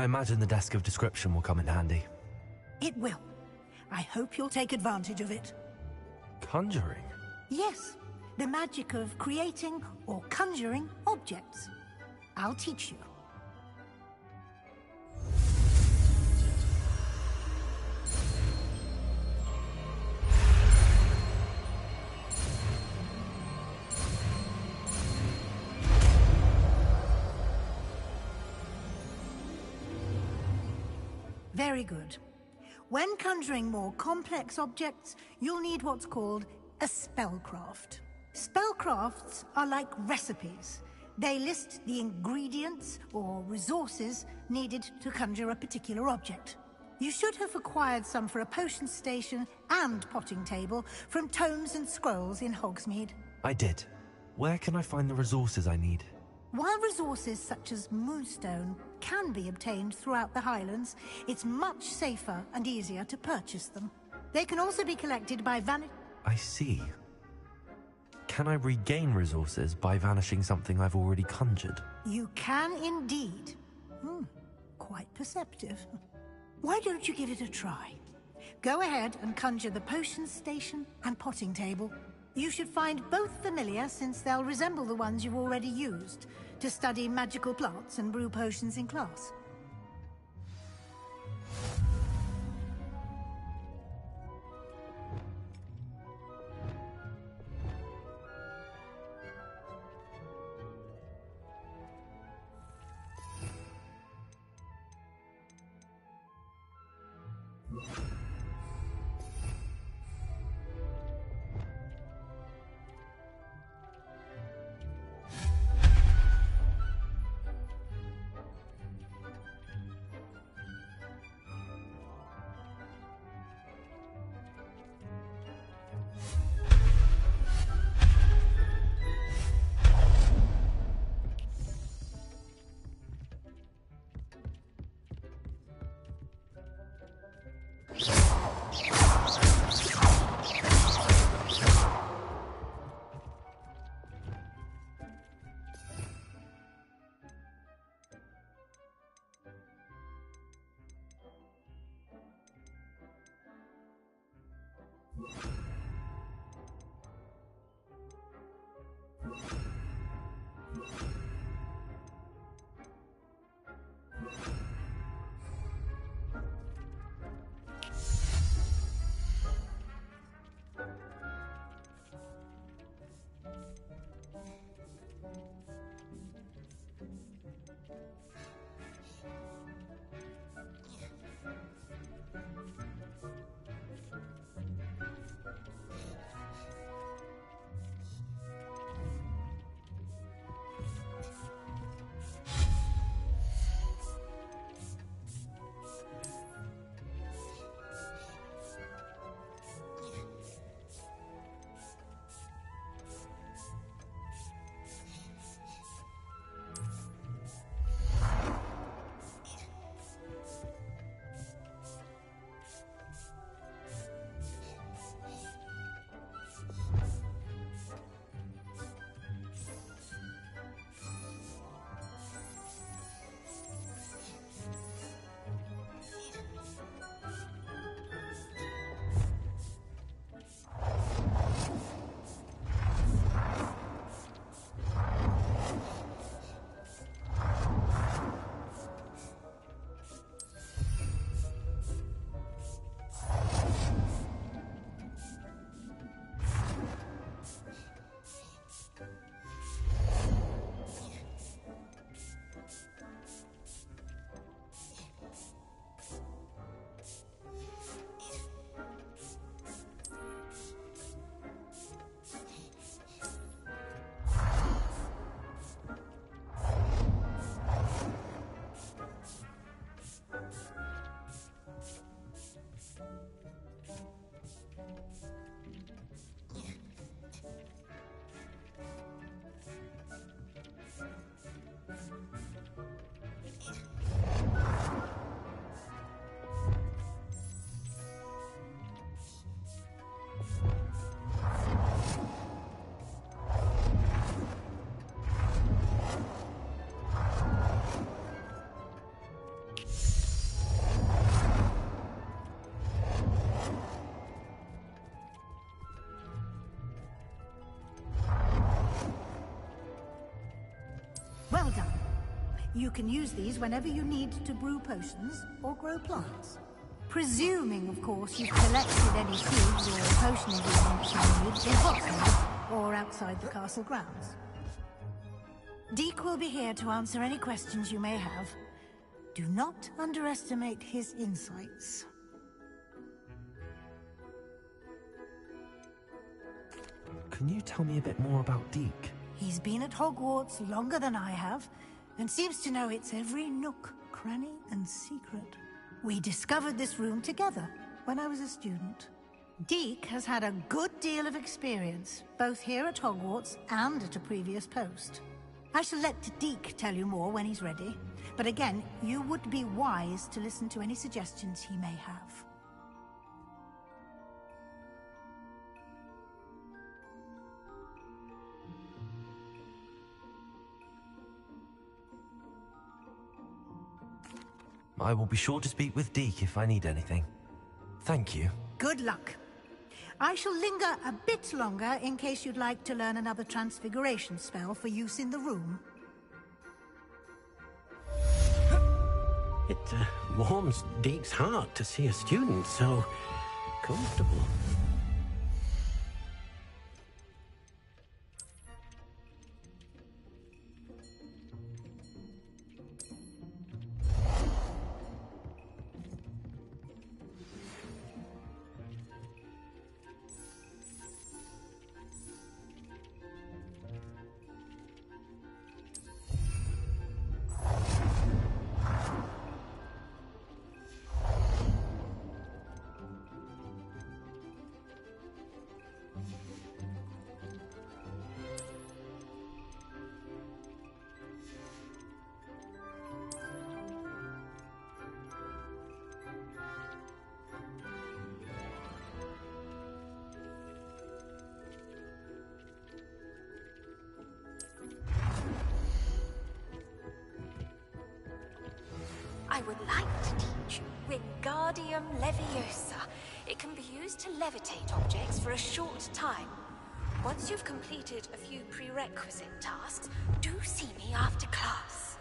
I imagine the desk of description will come in handy. It will. I hope you'll take advantage of it. Conjuring? Yes, the magic of creating or conjuring objects. I'll teach you. Very good. When conjuring more complex objects, you'll need what's called a spellcraft. Spellcrafts are like recipes. They list the ingredients or resources needed to conjure a particular object. You should have acquired some for a potion station and potting table from tomes and scrolls in Hogsmeade. I did. Where can I find the resources I need? While resources such as Moonstone can be obtained throughout the Highlands, it's much safer and easier to purchase them. They can also be collected by I see. Can I regain resources by vanishing something I've already conjured? You can indeed. Quite perceptive. Why don't you give it a try? Go ahead and conjure the potion station and potting table. You should find both familiar, since they'll resemble the ones you've already used to study magical plants and brew potions in class. You can use these whenever you need to brew potions or grow plants. Presuming, of course, you've collected any seeds or potion ingredients you need in Hogsmeade or outside the castle grounds. Deek will be here to answer any questions you may have. Do not underestimate his insights. Can you tell me a bit more about Deek? He's been at Hogwarts longer than I have, and seems to know its every nook, cranny, and secret. We discovered this room together when I was a student. Deek has had a good deal of experience, both here at Hogwarts and at a previous post. I shall let Deek tell you more when he's ready, but again, you would be wise to listen to any suggestions he may have. I will be sure to speak with Deek if I need anything. Thank you. Good luck. I shall linger a bit longer in case you'd like to learn another transfiguration spell for use in the room. It warms Deek's heart to see a student so comfortable. I would like to teach you Wingardium Leviosa. It can be used to levitate objects for a short time. Once you've completed a few prerequisite tasks, do see me after class.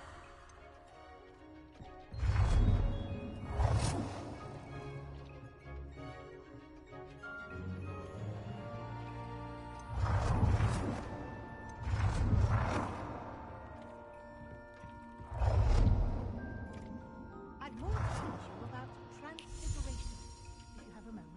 I'd more to teach you about transfiguration, if you have a moment.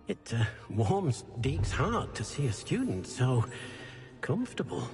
It warms Deek's heart to see a student so comfortable.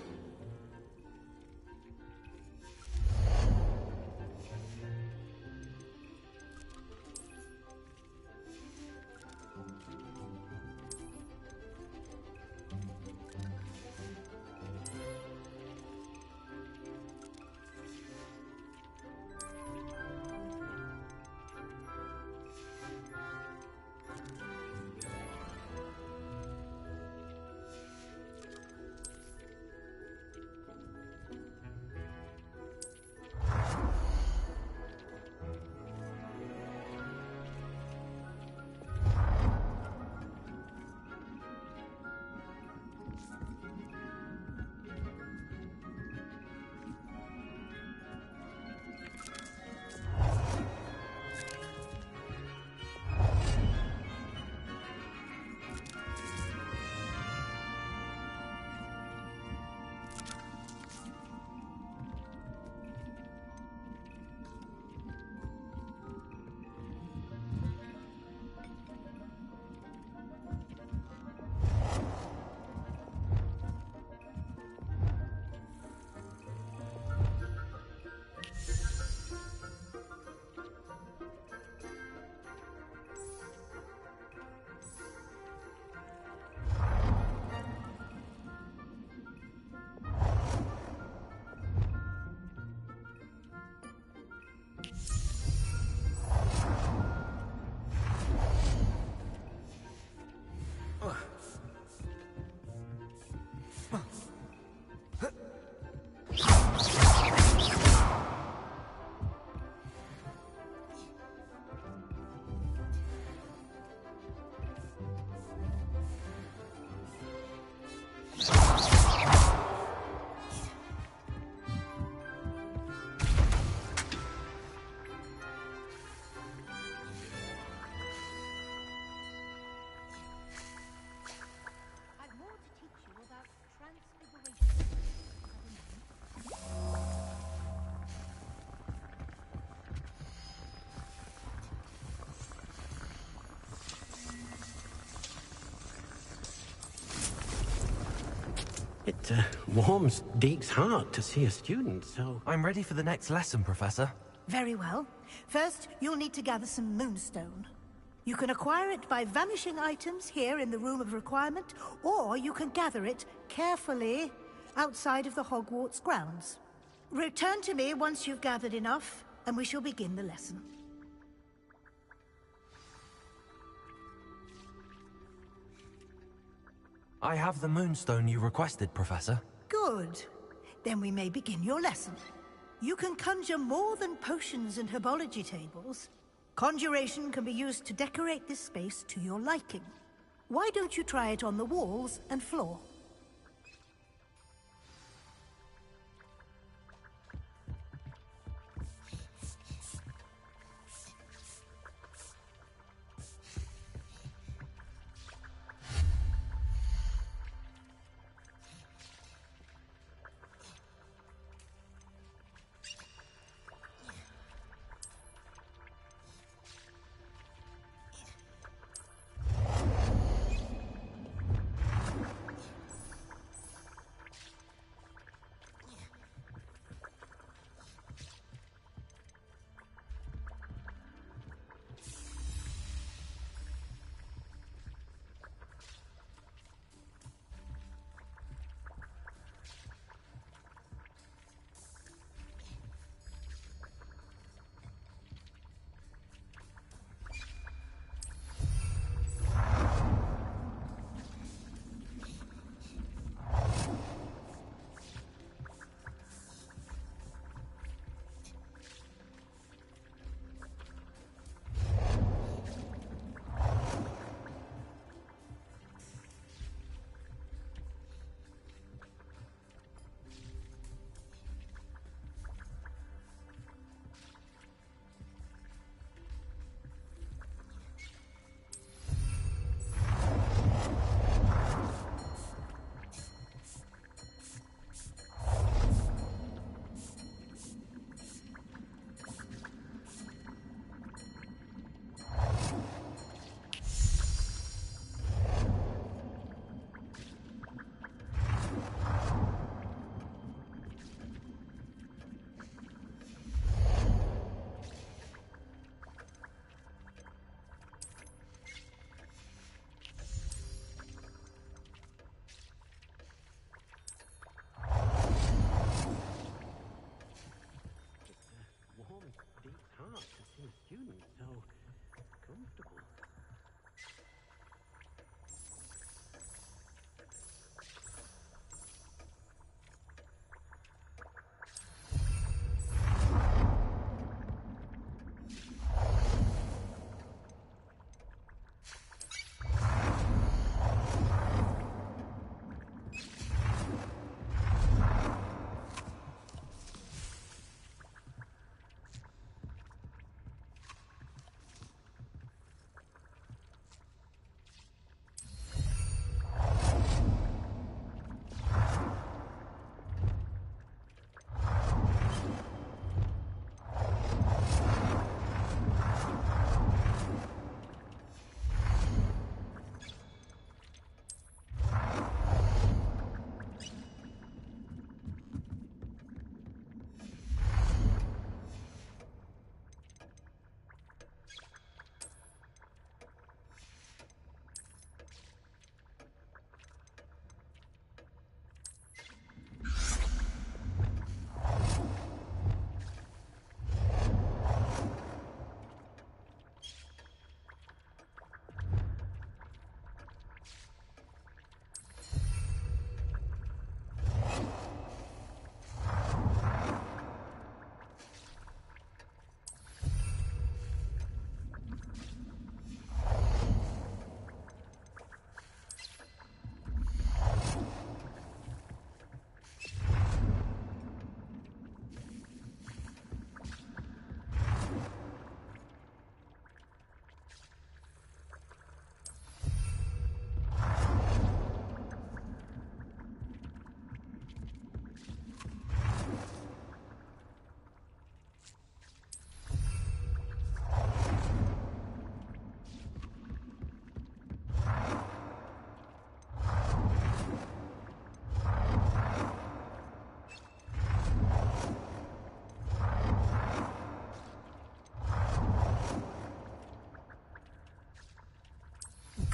It warms Deke's heart to see a student, so... I'm ready for the next lesson, Professor. Very well. First, you'll need to gather some moonstone. You can acquire it by vanishing items here in the Room of Requirement, or you can gather it carefully outside of the Hogwarts grounds. Return to me once you've gathered enough, and we shall begin the lesson. I have the moonstone you requested, Professor. Good. Then we may begin your lesson. You can conjure more than potions and herbology tables. Conjuration can be used to decorate this space to your liking. Why don't you try it on the walls and floor?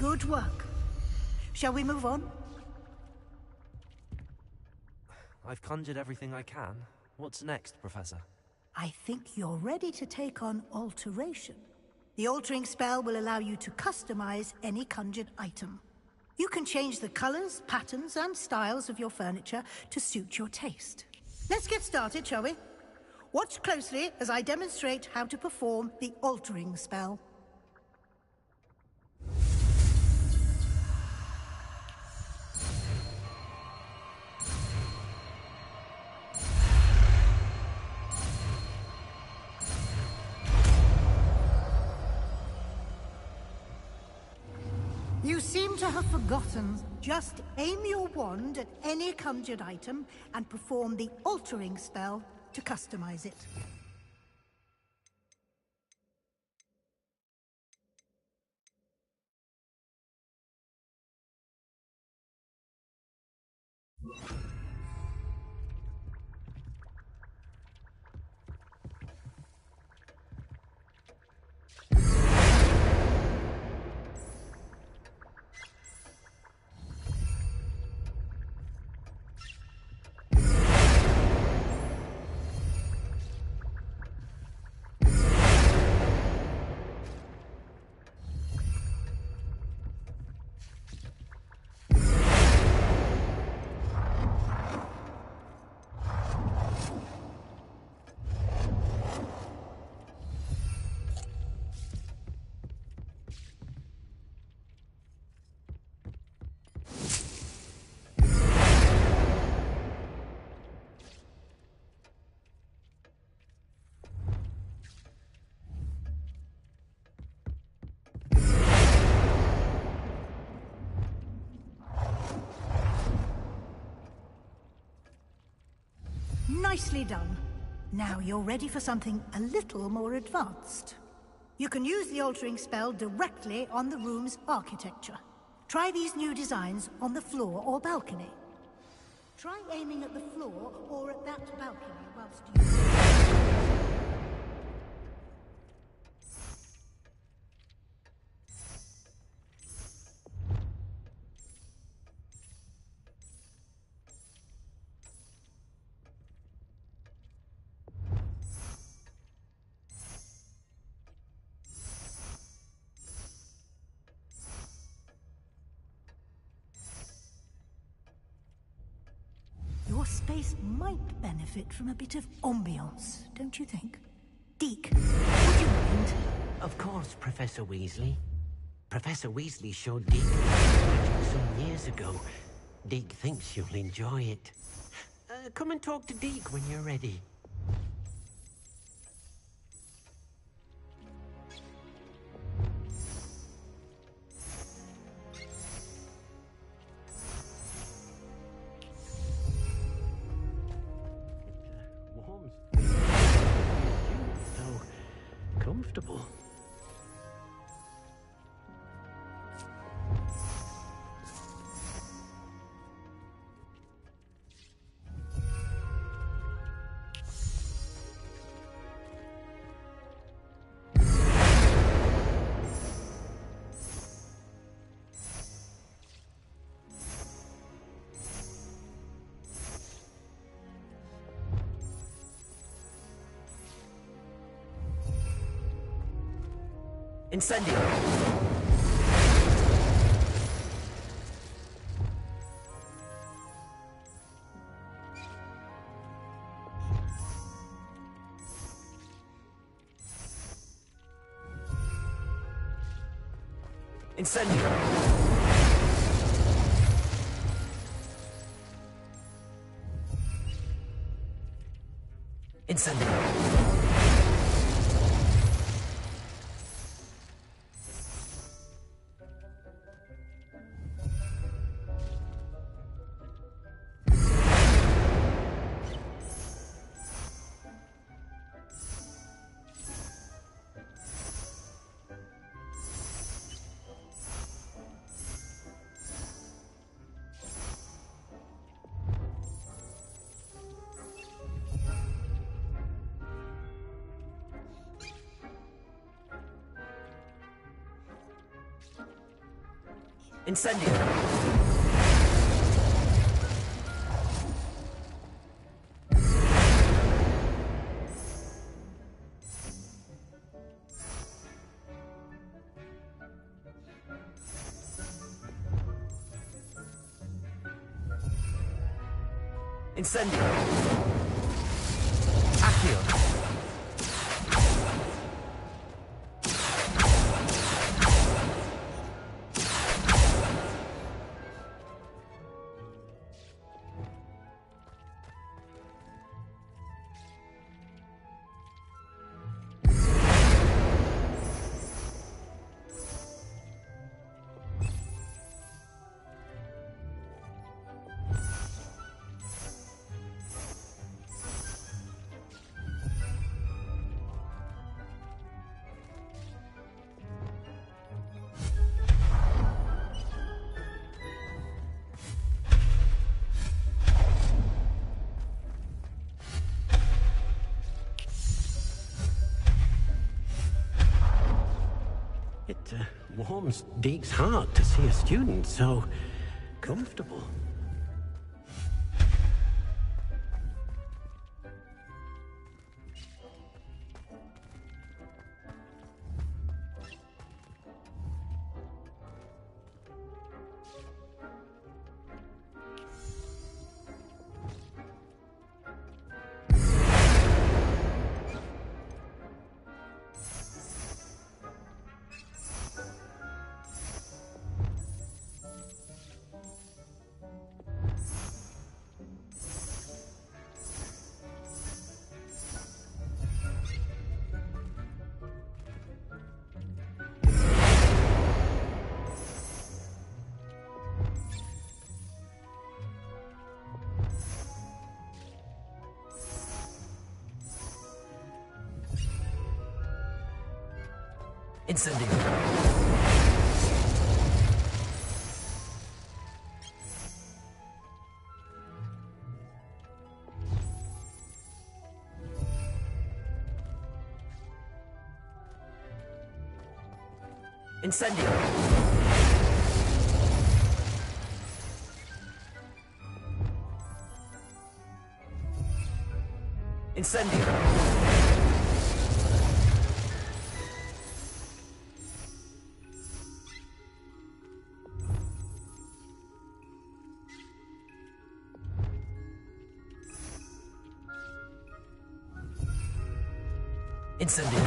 Good work. Shall we move on? I've conjured everything I can. What's next, Professor? I think you're ready to take on alteration. The altering spell will allow you to customize any conjured item. You can change the colors, patterns, and styles of your furniture to suit your taste. Let's get started, shall we? Watch closely as I demonstrate how to perform the altering spell. You seem to have forgotten. Just aim your wand at any conjured item and perform the altering spell to customize it. Nicely done. Now you're ready for something a little more advanced. You can use the altering spell directly on the room's architecture. Try these new designs on the floor or balcony. Try aiming at the floor or at that balcony whilst you... Your space might benefit from a bit of ambiance, don't you think? Deke, would you mind? Of course, Professor Weasley. Professor Weasley showed Deke magic some years ago. Deke thinks you'll enjoy it. Come and talk to Deke when you're ready. Comfortable. Incendio! Incendio! Incendio! Incendio! Incendio! Accio! It warms Deke's heart to see a student so comfortable. Incendio! Incendio! Incendio! Incendio!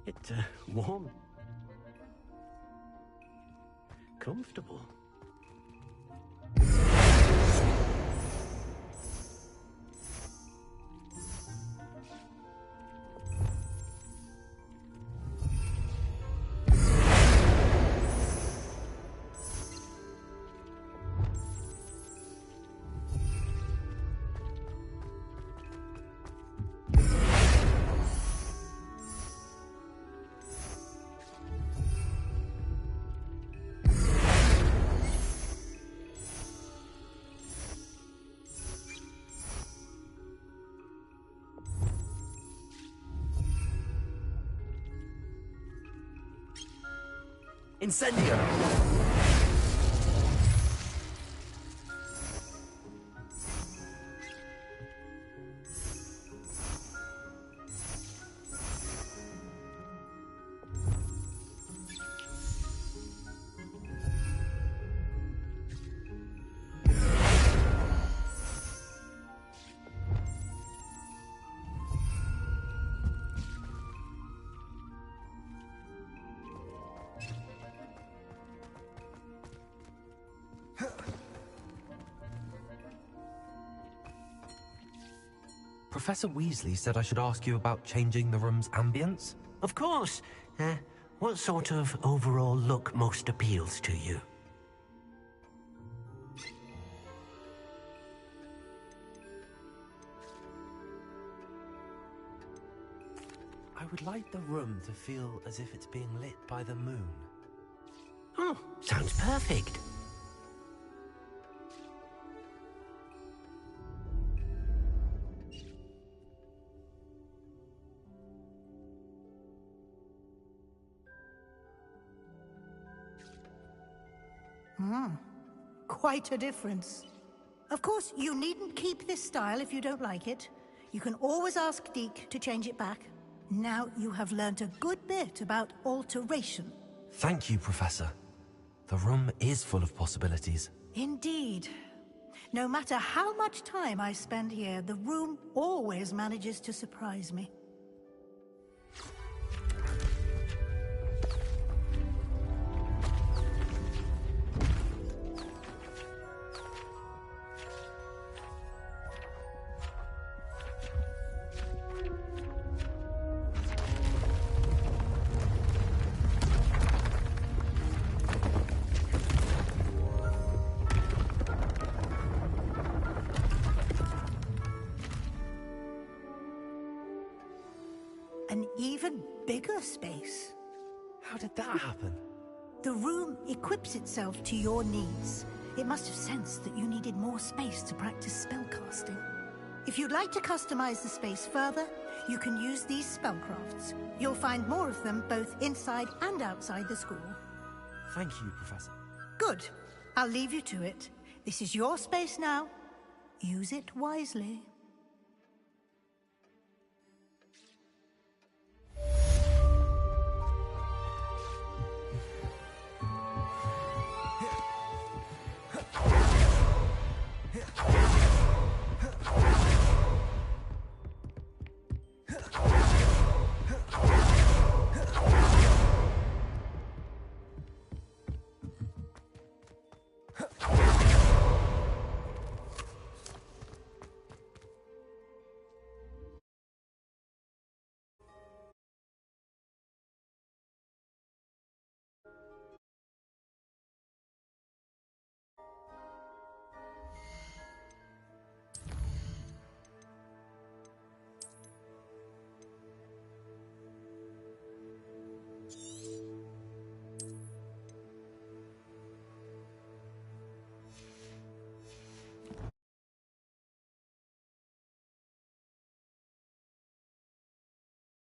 It warm, comfortable. Incendio! Professor Weasley said I should ask you about changing the room's ambience? Of course. What sort of overall look most appeals to you? would like the room to feel as if it's being lit by the moon. Oh, sounds perfect. Quite a difference. Of course, you needn't keep this style if you don't like it. You can always ask Deke to change it back. Now you have learnt a good bit about alteration. Thank you, Professor. The room is full of possibilities. Indeed. No matter how much time I spend here, the room always manages to surprise me. An even bigger space. How did that happen? The room equips itself to your needs. It must have sensed that you needed more space to practice spellcasting. If you'd like to customize the space further, you can use these spellcrafts. You'll find more of them both inside and outside the school. Thank you, Professor. Good. I'll leave you to it. This is your space now. Use it wisely.